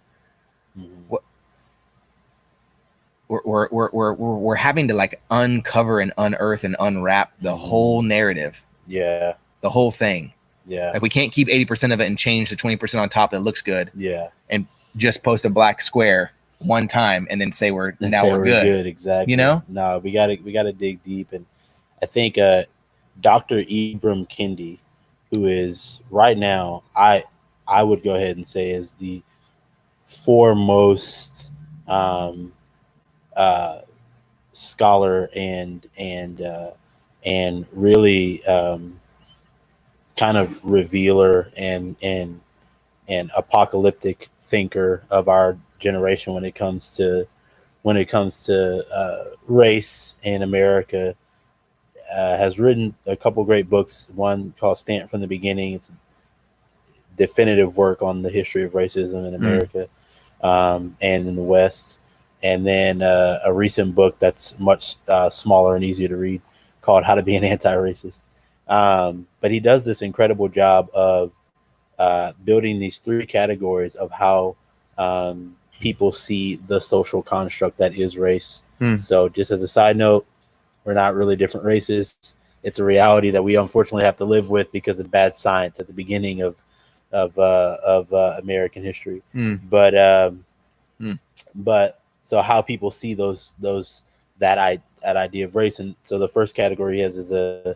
Speaker 1: we're having to like uncover and unearth and unwrap the whole narrative. Yeah. The whole thing. Yeah. Like we can't keep 80% of it and change the 20% on top that looks good. Yeah. And just post a black square one time and then say we're good. Exactly. You know?
Speaker 2: No, we gotta dig deep. And I think Dr. Ibram Kendi, who is right now, I would go ahead and say is the foremost scholar and really kind of revealer and apocalyptic thinker of our generation when it comes to race in America. Has written a couple great books. One called Stand from the Beginning. It's definitive work on the history of racism in America and in the West. And then a recent book that's much smaller and easier to read called How to Be an Anti-Racist. But he does this incredible job of building these three categories of how people see the social construct that is race. So just as a side note, we're not really different races. It's a reality that we unfortunately have to live with because of bad science at the beginning of American history. But so how people see that idea of race, and so the first category is you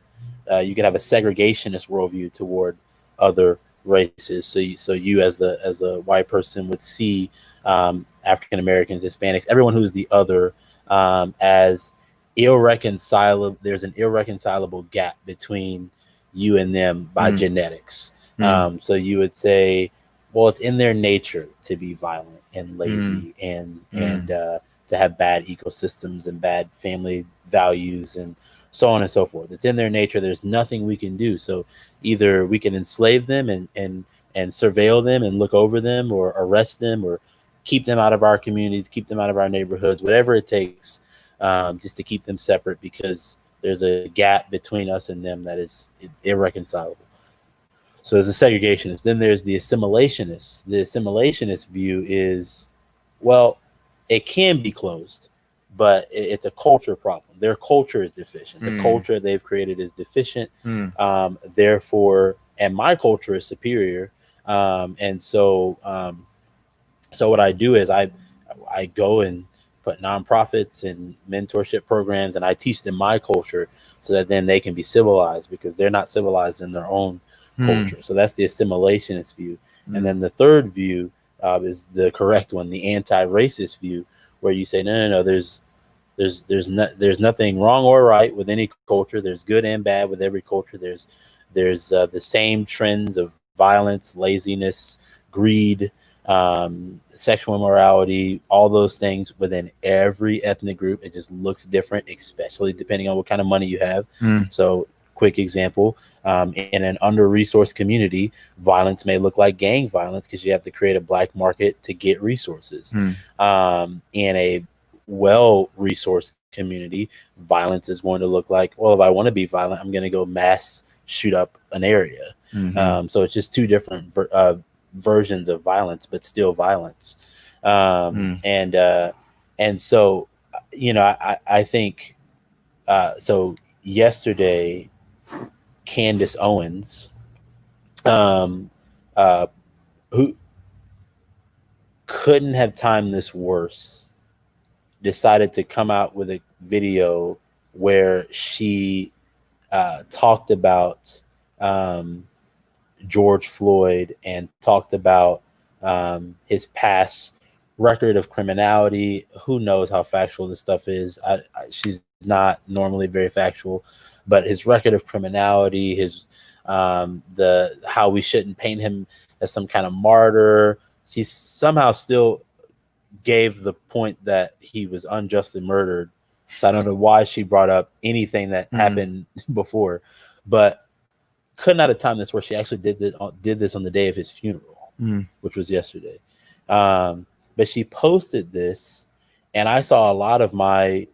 Speaker 2: could have a segregationist worldview toward other races. So you as a white person would see African Americans, Hispanics, everyone who's the other as irreconcilable. There's an irreconcilable gap between you and them by genetics. So you would say, well, it's in their nature to be violent and lazy and to have bad ecosystems and bad family values and so on and so forth. It's in their nature. There's nothing we can do. So either we can enslave them and surveil them and look over them, or arrest them, or keep them out of our communities, keep them out of our neighborhoods, whatever it takes, just to keep them separate, because there's a gap between us and them that is irreconcilable. So there's a segregationist. Then there's the assimilationist. The assimilationist view is, well, it can be closed, but it's a culture problem. Their culture is deficient. The culture they've created is deficient. Therefore, and my culture is superior. And so what I do is I go and put nonprofits and mentorship programs, and I teach them my culture so that then they can be civilized, because they're not civilized in their own culture. So that's the assimilationist view. And then the third view is the correct one, the anti-racist view, where you say, no, there's nothing wrong or right with any culture. There's good and bad with every culture. There's the same trends of violence, laziness, greed, sexual immorality, all those things within every ethnic group. It just looks different, especially depending on what kind of money you have. So quick example, in an under-resourced community, violence may look like gang violence because you have to create a black market to get resources. In a well-resourced community, violence is going to look like, well, if I want to be violent, I'm going to go mass shoot up an area. So it's just two different versions of violence, but still violence. And so, I think, so yesterday, Candace Owens, who couldn't have timed this worse, decided to come out with a video where she talked about George Floyd and talked about his past record of criminality. Who knows how factual this stuff is? She's not normally very factual, but his record of criminality, his how we shouldn't paint him as some kind of martyr. She somehow still gave the point that he was unjustly murdered. So I don't know why she brought up anything that happened before, but could not have timed this where she actually did this on the day of his funeral, which was yesterday. But she posted this, and I saw a lot of my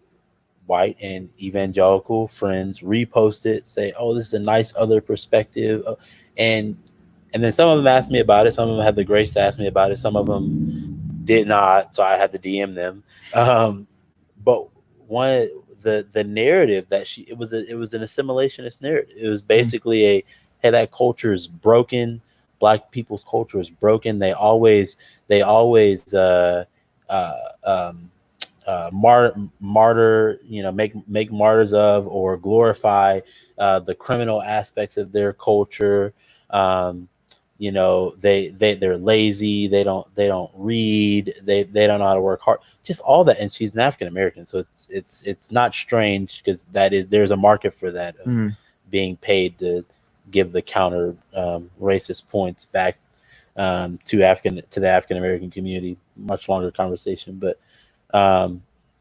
Speaker 2: white and evangelical friends repost it, say, "Oh, this is a nice other perspective," and then some of them asked me about it. Some of them had the grace to ask me about it. Some of them did not, so I had to DM them. But the narrative that it was an assimilationist narrative. It was basically hey, that culture is broken. Black people's culture is broken. They always martyr, make martyrs of, or glorify the criminal aspects of their culture. They're lazy. They don't read. They don't know how to work hard. Just all that. And she's an African American, so it's not strange, because there's a market for that, being paid to give the counter racist points back to the African American community. Much longer conversation, but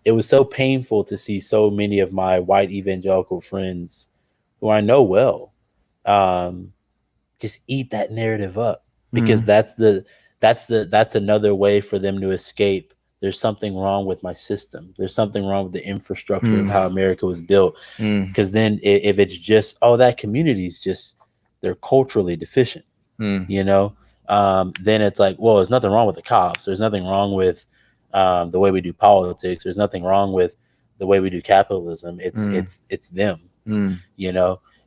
Speaker 2: it was so painful to see so many of my white evangelical friends, who I know well, just eat that narrative up, because that's another way for them to escape. There's something wrong with my system. There's something wrong with the infrastructure of how America was built. Because then if it's just, that community is just, they're culturally deficient, then it's like, well, there's nothing wrong with the cops. There's nothing wrong with the way we do politics. There's nothing wrong with the way we do capitalism. It's them,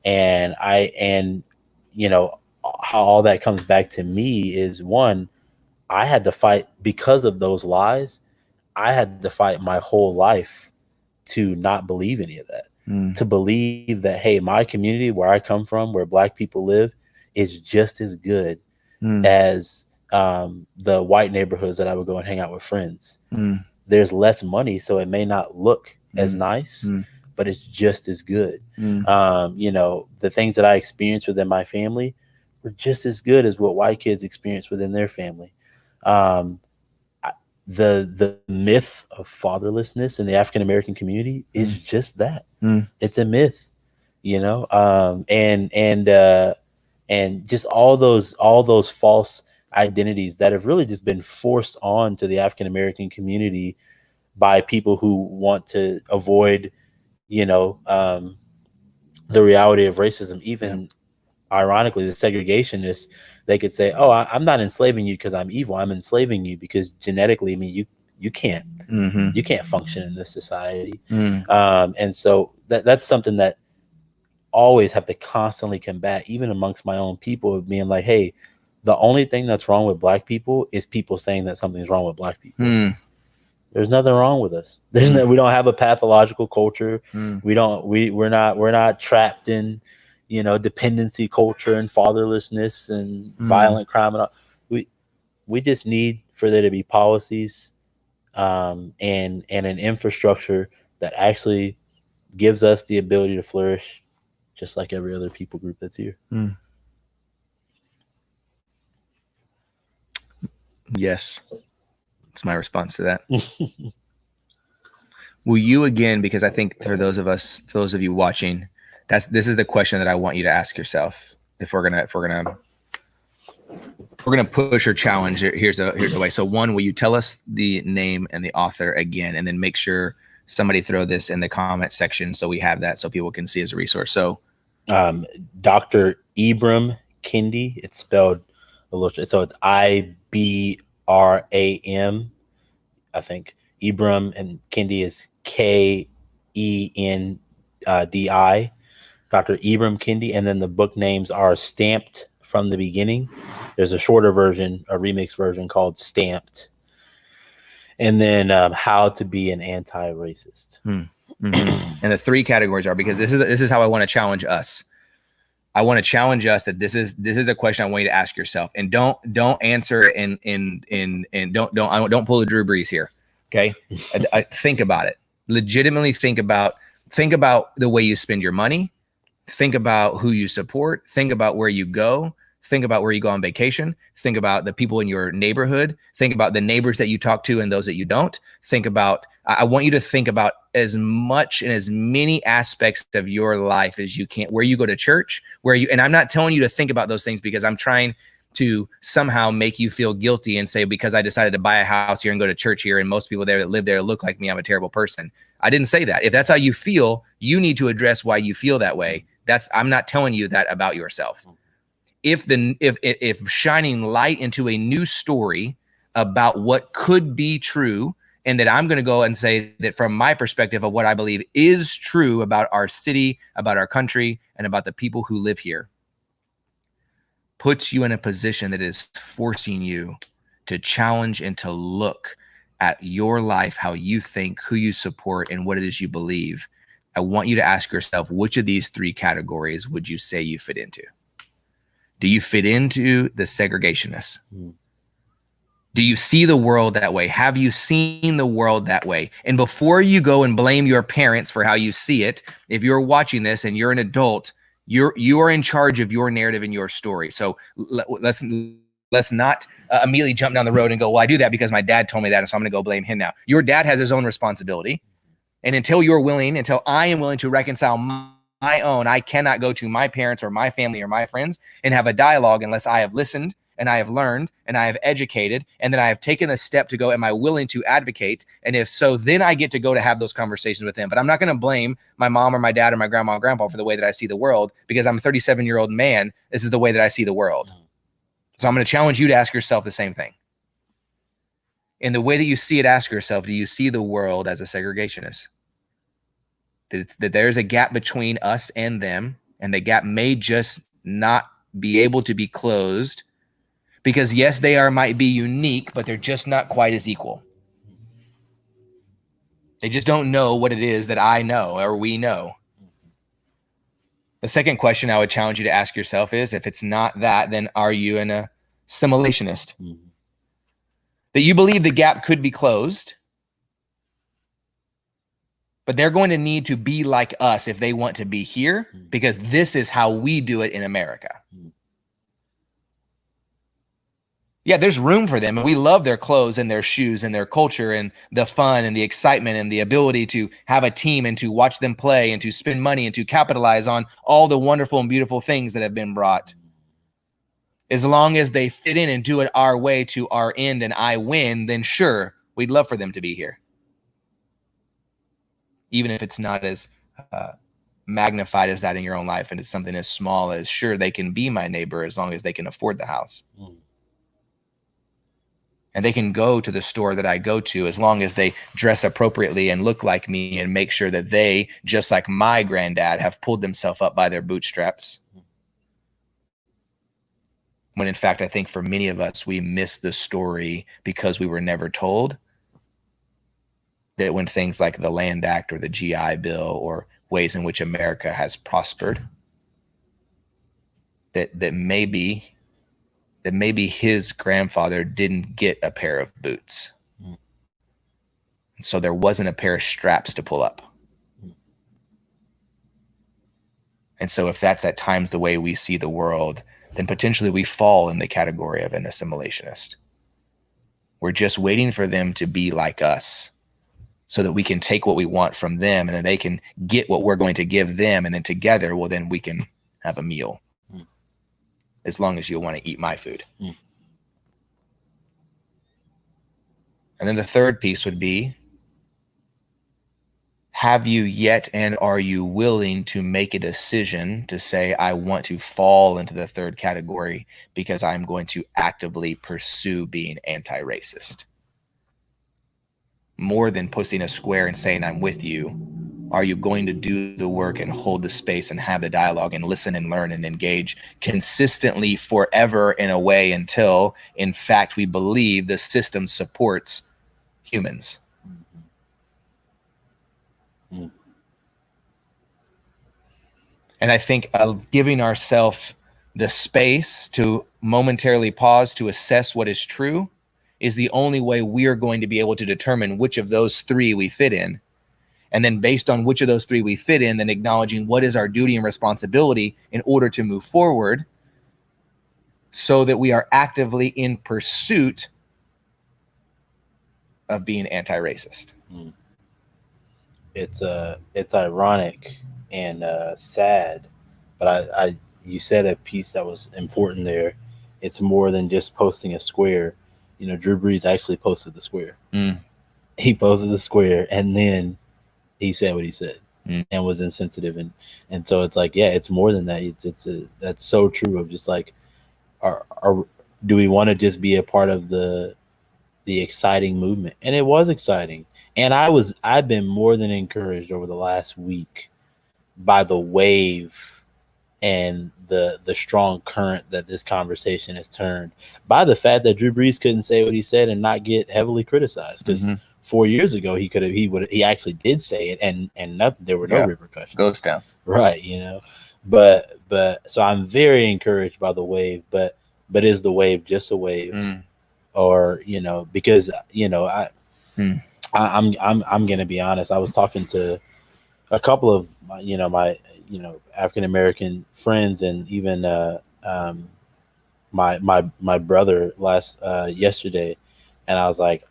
Speaker 2: and how all that comes back to me is, one, I had to fight because of those lies. I had to fight my whole life to not believe any of that, to believe that, hey, my community, where I come from, where Black people live, is just as good as the white neighborhoods that I would go and hang out with friends. There's less money, so it may not look as nice, but it's just as good. The things that I experienced within my family were just as good as what white kids experience within their family. The myth of fatherlessness in the African American community is just that. It's a myth, and just all those false identities that have really just been forced on to the African American community by people who want to avoid, the reality of racism. Even ironically, the segregationists, they could say, "Oh, I'm not enslaving you because I'm evil. I'm enslaving you because genetically, I mean, you can't you can't function in this society." And so that's something that always have to constantly combat, even amongst my own people, of being like, "Hey, the only thing that's wrong with Black people is people saying that something's wrong with Black people. There's nothing wrong with us. There's we don't have a pathological culture. We're not trapped in, dependency culture and fatherlessness and violent crime and all. We just need for there to be policies and an infrastructure that actually gives us the ability to flourish just like every other people group that's here."
Speaker 1: Yes. That's my response to that. Will you again, because I think for those of you watching, this is the question that I want you to ask yourself. If we're gonna push or challenge, here's a way. So one, will you tell us the name and the author again, and then make sure somebody throw this in the comment section so we have that so people can see as a resource. So
Speaker 2: Dr. Ibram Kendi, it's spelled a little, so it's IBRAM, I think. Ibram, and Kendi is KENDI. Dr. Ibram Kendi, and then the book names are Stamped from the Beginning. There's a shorter version, a remix version called Stamped, and then How to Be an Anti-Racist.
Speaker 1: And the three categories are, because this is how I want to challenge us. I want to challenge us that this is a question I want you to ask yourself, and don't answer and don't pull a Drew Brees here. Okay, I think about it. Legitimately think about the way you spend your money. Think about who you support. Think about where you go. Think about where you go on vacation. Think about the people in your neighborhood. Think about the neighbors that you talk to and those that you don't. Think about, I want you to think about as much and as many aspects of your life as you can, where you go to church, and I'm not telling you to think about those things because I'm trying to somehow make you feel guilty and say, because I decided to buy a house here and go to church here and most people there that live there look like me, I'm a terrible person. I didn't say that. If that's how you feel, you need to address why you feel that way. I'm not telling you that about yourself. If shining light into a new story about what could be true, and that I'm going to go and say that from my perspective of what I believe is true about our city, about our country, and about the people who live here, puts you in a position that is forcing you to challenge and to look at your life, how you think, who you support, and what it is you believe. I want you to ask yourself, which of these three categories would you say you fit into? Do you fit into the segregationists? Do you see the world that way? Have you seen the world that way? And before you go and blame your parents for how you see it, if you're watching this and you're an adult, you are in charge of your narrative and your story. So let's not immediately jump down the road and go, well, I do that because my dad told me that, and so I'm going to go blame him now. Your dad has his own responsibility. And until I am willing to reconcile my own, I cannot go to my parents or my family or my friends and have a dialogue unless I have listened and I have learned and I have educated, and then I have taken a step to go, am I willing to advocate? And if so, then I get to go to have those conversations with them. But I'm not going to blame my mom or my dad or my grandma or grandpa for the way that I see the world, because I'm a 37-year-old man. This is the way that I see the world. So I'm going to challenge you to ask yourself the same thing. In the way that you see it, ask yourself, do you see the world as a segregationist? That there's a gap between us and them, and the gap may just not be able to be closed because, yes, they might be unique, but they're just not quite as equal. They just don't know what it is that I know or we know. The second question I would challenge you to ask yourself is, if it's not that, then are you an assimilationist? That you believe the gap could be closed, but they're going to need to be like us if they want to be here, because this is how we do it in America. Yeah, there's room for them, and we love their clothes and their shoes and their culture and the fun and the excitement and the ability to have a team and to watch them play and to spend money and to capitalize on all the wonderful and beautiful things that have been brought. As long as they fit in and do it our way to our end and I win, then sure, we'd love for them to be here. Even if it's not as magnified as that in your own life, and it's something as small as, sure, they can be my neighbor as long as they can afford the house. And they can go to the store that I go to as long as they dress appropriately and look like me and make sure that they, just like my granddad, have pulled themselves up by their bootstraps. When in fact, I think for many of us, we miss the story because we were never told that when things like the Land Act or the GI Bill or ways in which America has prospered, that maybe his grandfather didn't get a pair of boots. So there wasn't a pair of straps to pull up. And so if that's at times the way we see the world, then potentially we fall in the category of an assimilationist. We're just waiting for them to be like us so that we can take what we want from them and then they can get what we're going to give them. And then together, well, then we can have a meal. As long as you want to eat my food. And then the third piece would be, have you yet and are you willing to make a decision to say, I want to fall into the third category because I'm going to actively pursue being anti-racist? More than posting a square and saying, I'm with you, are you going to do the work and hold the space and have the dialogue and listen and learn and engage consistently forever in a way until, in fact, we believe the system supports humans? And I think giving ourselves the space to momentarily pause to assess what is true is the only way we are going to be able to determine which of those three we fit in. And then based on which of those three we fit in, then acknowledging what is our duty and responsibility in order to move forward so that we are actively in pursuit of being anti-racist.
Speaker 2: It's ironic and sad, but you said a piece that was important there. It's more than just posting a square. Drew Brees actually posted the square. He posted the square and then he said what he said and was insensitive. And so it's like, yeah, it's more than that. That's so true of just like, do we want to just be a part of the exciting movement? And it was exciting. And I've been more than encouraged over the last week by the wave and the strong current that this conversation has turned, by the fact that Drew Brees couldn't say what he said and not get heavily criticized. Because 4 years ago he actually did say it and nothing, there were no repercussions.
Speaker 1: Goes down.
Speaker 2: Right, But so I'm very encouraged by the wave, but is the wave just a wave? Or, because I'm gonna be honest, I was talking to a couple of my African American friends and even my brother yesterday, and I was like,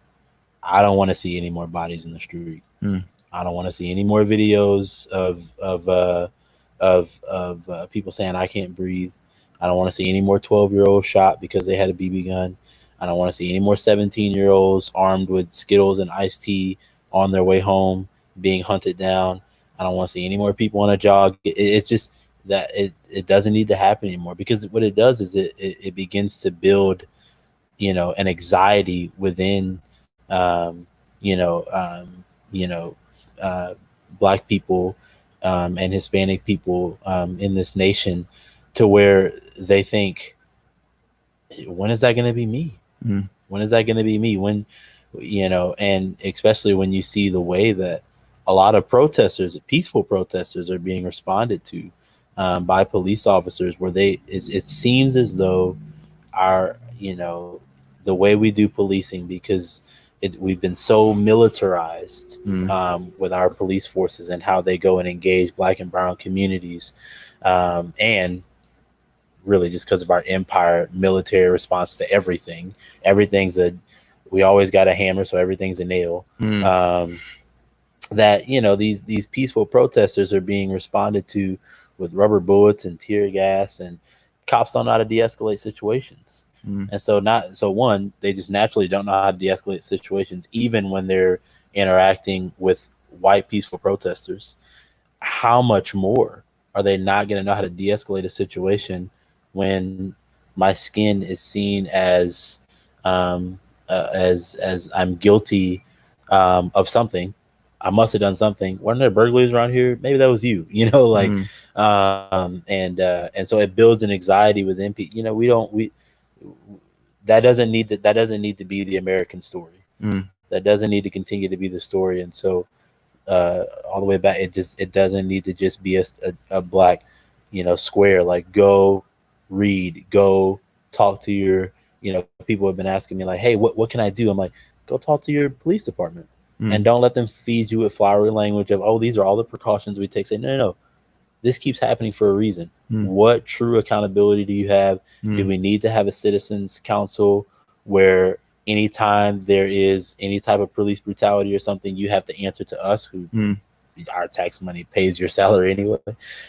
Speaker 2: I don't want to see any more bodies in the street. I don't want to see any more videos of people saying I can't breathe. I don't want to see any more 12-year-olds shot because they had a BB gun. I don't want to see any more 17-year-olds armed with Skittles and iced tea on their way home being hunted down. I don't want to see any more people on a jog. It's just that it doesn't need to happen anymore, because what it does is it begins to build, an anxiety within, Black people and Hispanic people in this nation, to where they think, when is that going to be me? When is that going to be me? When, and especially when you see the way that a lot of protesters, peaceful protesters, are being responded to by police officers, where it seems as though our, the way we do policing, because we've been so militarized with our police forces and how they go and engage Black and brown communities, and really just because of our empire military response to everything. We always got a hammer, so everything's a nail. That these peaceful protesters are being responded to with rubber bullets and tear gas, and cops don't know how to de-escalate situations. And so one, they just naturally don't know how to de-escalate situations, even when they're interacting with white peaceful protesters. how much more are they not going to know how to de-escalate a situation when my skin is seen as as I'm guilty of something? I must have done something. Weren't there burglaries around here? Maybe that was you, like, and so it builds an anxiety within people. That doesn't need to be the American story. That doesn't need to continue to be the story. And so all the way back, it doesn't need to just be a black, square. Like, go read, go talk to your, people have been asking me like, hey, what can I do? I'm like, go talk to your police department. And don't let them feed you with flowery language of, oh, these are all the precautions we take. Say, no. This keeps happening for a reason. What true accountability do you have? Do we need to have a citizens council where anytime there is any type of police brutality or something, you have to answer to us, who our tax money pays your salary anyway?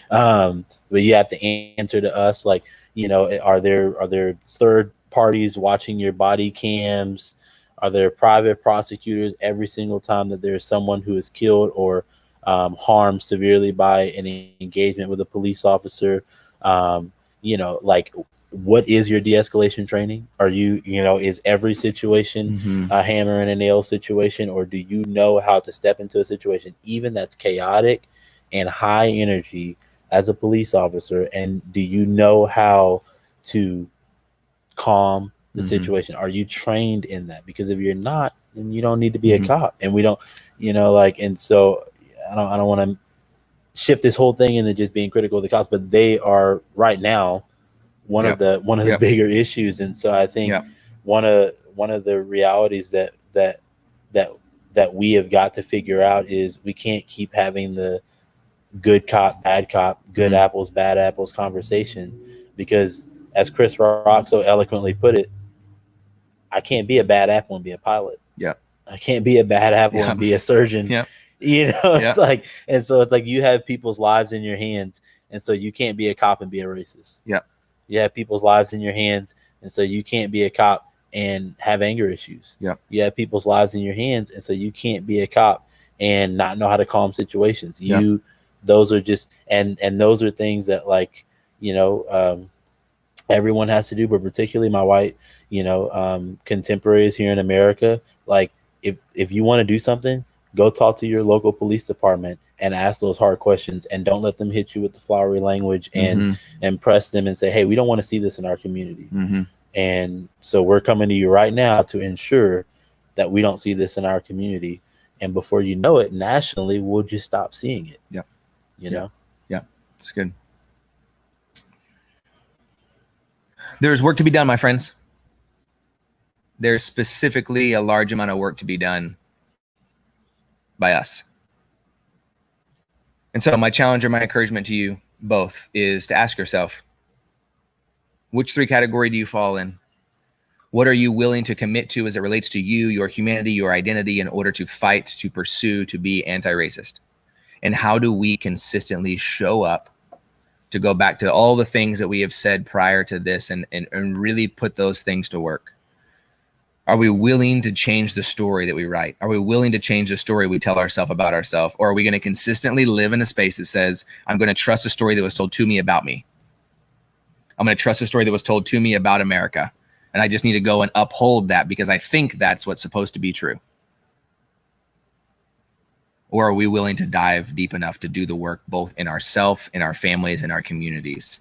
Speaker 2: But you have to answer to us. Like, are there third parties watching your body cams? Are there private prosecutors every single time that there's someone who is killed or harmed severely by an engagement with a police officer? Like, what is your de-escalation training? Are you, is every situation a hammer and a nail situation, or do you know how to step into a situation even that's chaotic and high energy as a police officer? And do you know how to calm the situation? Are you trained in that? Because if you're not, then you don't need to be a cop. And we don't, and so I don't want to shift this whole thing into just being critical of the cops, but they are right now one of the bigger issues. And so I think one of the realities that we have got to figure out is we can't keep having the good cop, bad cop, good apples, bad apples conversation, because as Chris Rock so eloquently put it, I can't be a bad apple and be a pilot. I can't be a bad apple and be a surgeon. It's like, and so it's like you have people's lives in your hands, and so you can't be a cop and be a racist. You have people's lives in your hands, and so you can't be a cop and have anger issues. You have people's lives in your hands, and so you can't be a cop and not know how to calm situations. Those are just, and those are things that, like, everyone has to do, but particularly my white, contemporaries here in America. Like, if you want to do something, go talk to your local police department and ask those hard questions, and don't let them hit you with the flowery language and press them and say, hey, we don't want to see this in our community. And so we're coming to you right now to ensure that we don't see this in our community. And before you know it, nationally, we'll just stop seeing it.
Speaker 1: It's good. There's work to be done, my friends. There's specifically a large amount of work to be done by us. And so my challenge or my encouragement to you both is to ask yourself, which three category do you fall in? What are you willing to commit to as it relates to you, your humanity, your identity, in order to fight, to pursue, to be anti-racist? And how do we consistently show up to go back to all the things that we have said prior to this and really put those things to work? Are we willing to change the story that we write? Are we willing to change the story we tell ourselves about ourselves? Or are we going to consistently live in a space that says, I'm going to trust a story that was told to me about me? I'm going to trust a story that was told to me about America. And I just need to go and uphold that because I think that's what's supposed to be true. Or are we willing to dive deep enough to do the work both in ourselves, in our families, in our communities,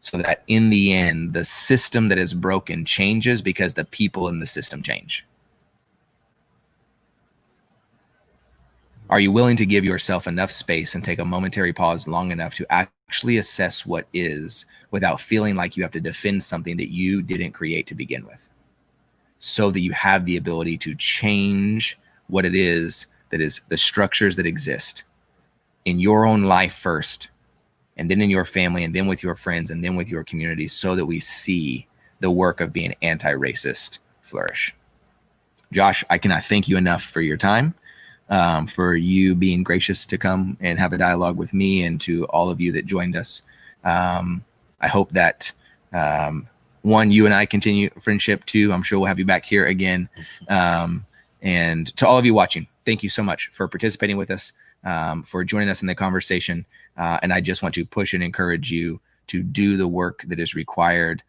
Speaker 1: so that in the end, the system that is broken changes because the people in the system change? Are you willing to give yourself enough space and take a momentary pause long enough to actually assess what is without feeling like you have to defend something that you didn't create to begin with, so that you have the ability to change what it is that is the structures that exist in your own life first, and then in your family, and then with your friends, and then with your community, so that we see the work of being anti-racist flourish? Josh, I cannot thank you enough for your time, for you being gracious to come and have a dialogue with me, and to all of you that joined us. I hope that, one, you and I continue friendship. Two, I'm sure we'll have you back here again. And to all of you watching, thank you so much for participating with us, for joining us in the conversation. And I just want to push and encourage you to do the work that is required.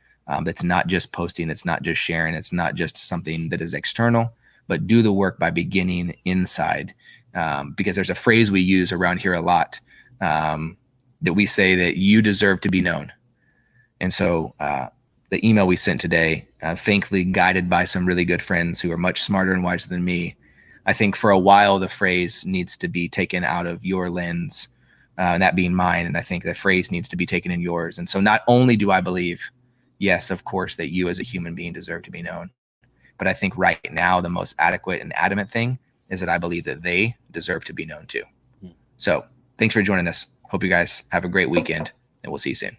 Speaker 1: That's not just posting, it's not just sharing, it's not just something that is external, but do the work by beginning inside. Because there's a phrase we use around here a lot, that we say that you deserve to be known. And so the email we sent today, thankfully guided by some really good friends who are much smarter and wiser than me, I think for a while the phrase needs to be taken out of your lens, and that being mine. And I think the phrase needs to be taken in yours. And so not only do I believe, yes, of course, that you as a human being deserve to be known, but I think right now the most adequate and adamant thing is that I believe that they deserve to be known too. So thanks for joining us. Hope you guys have a great weekend, and we'll see you soon.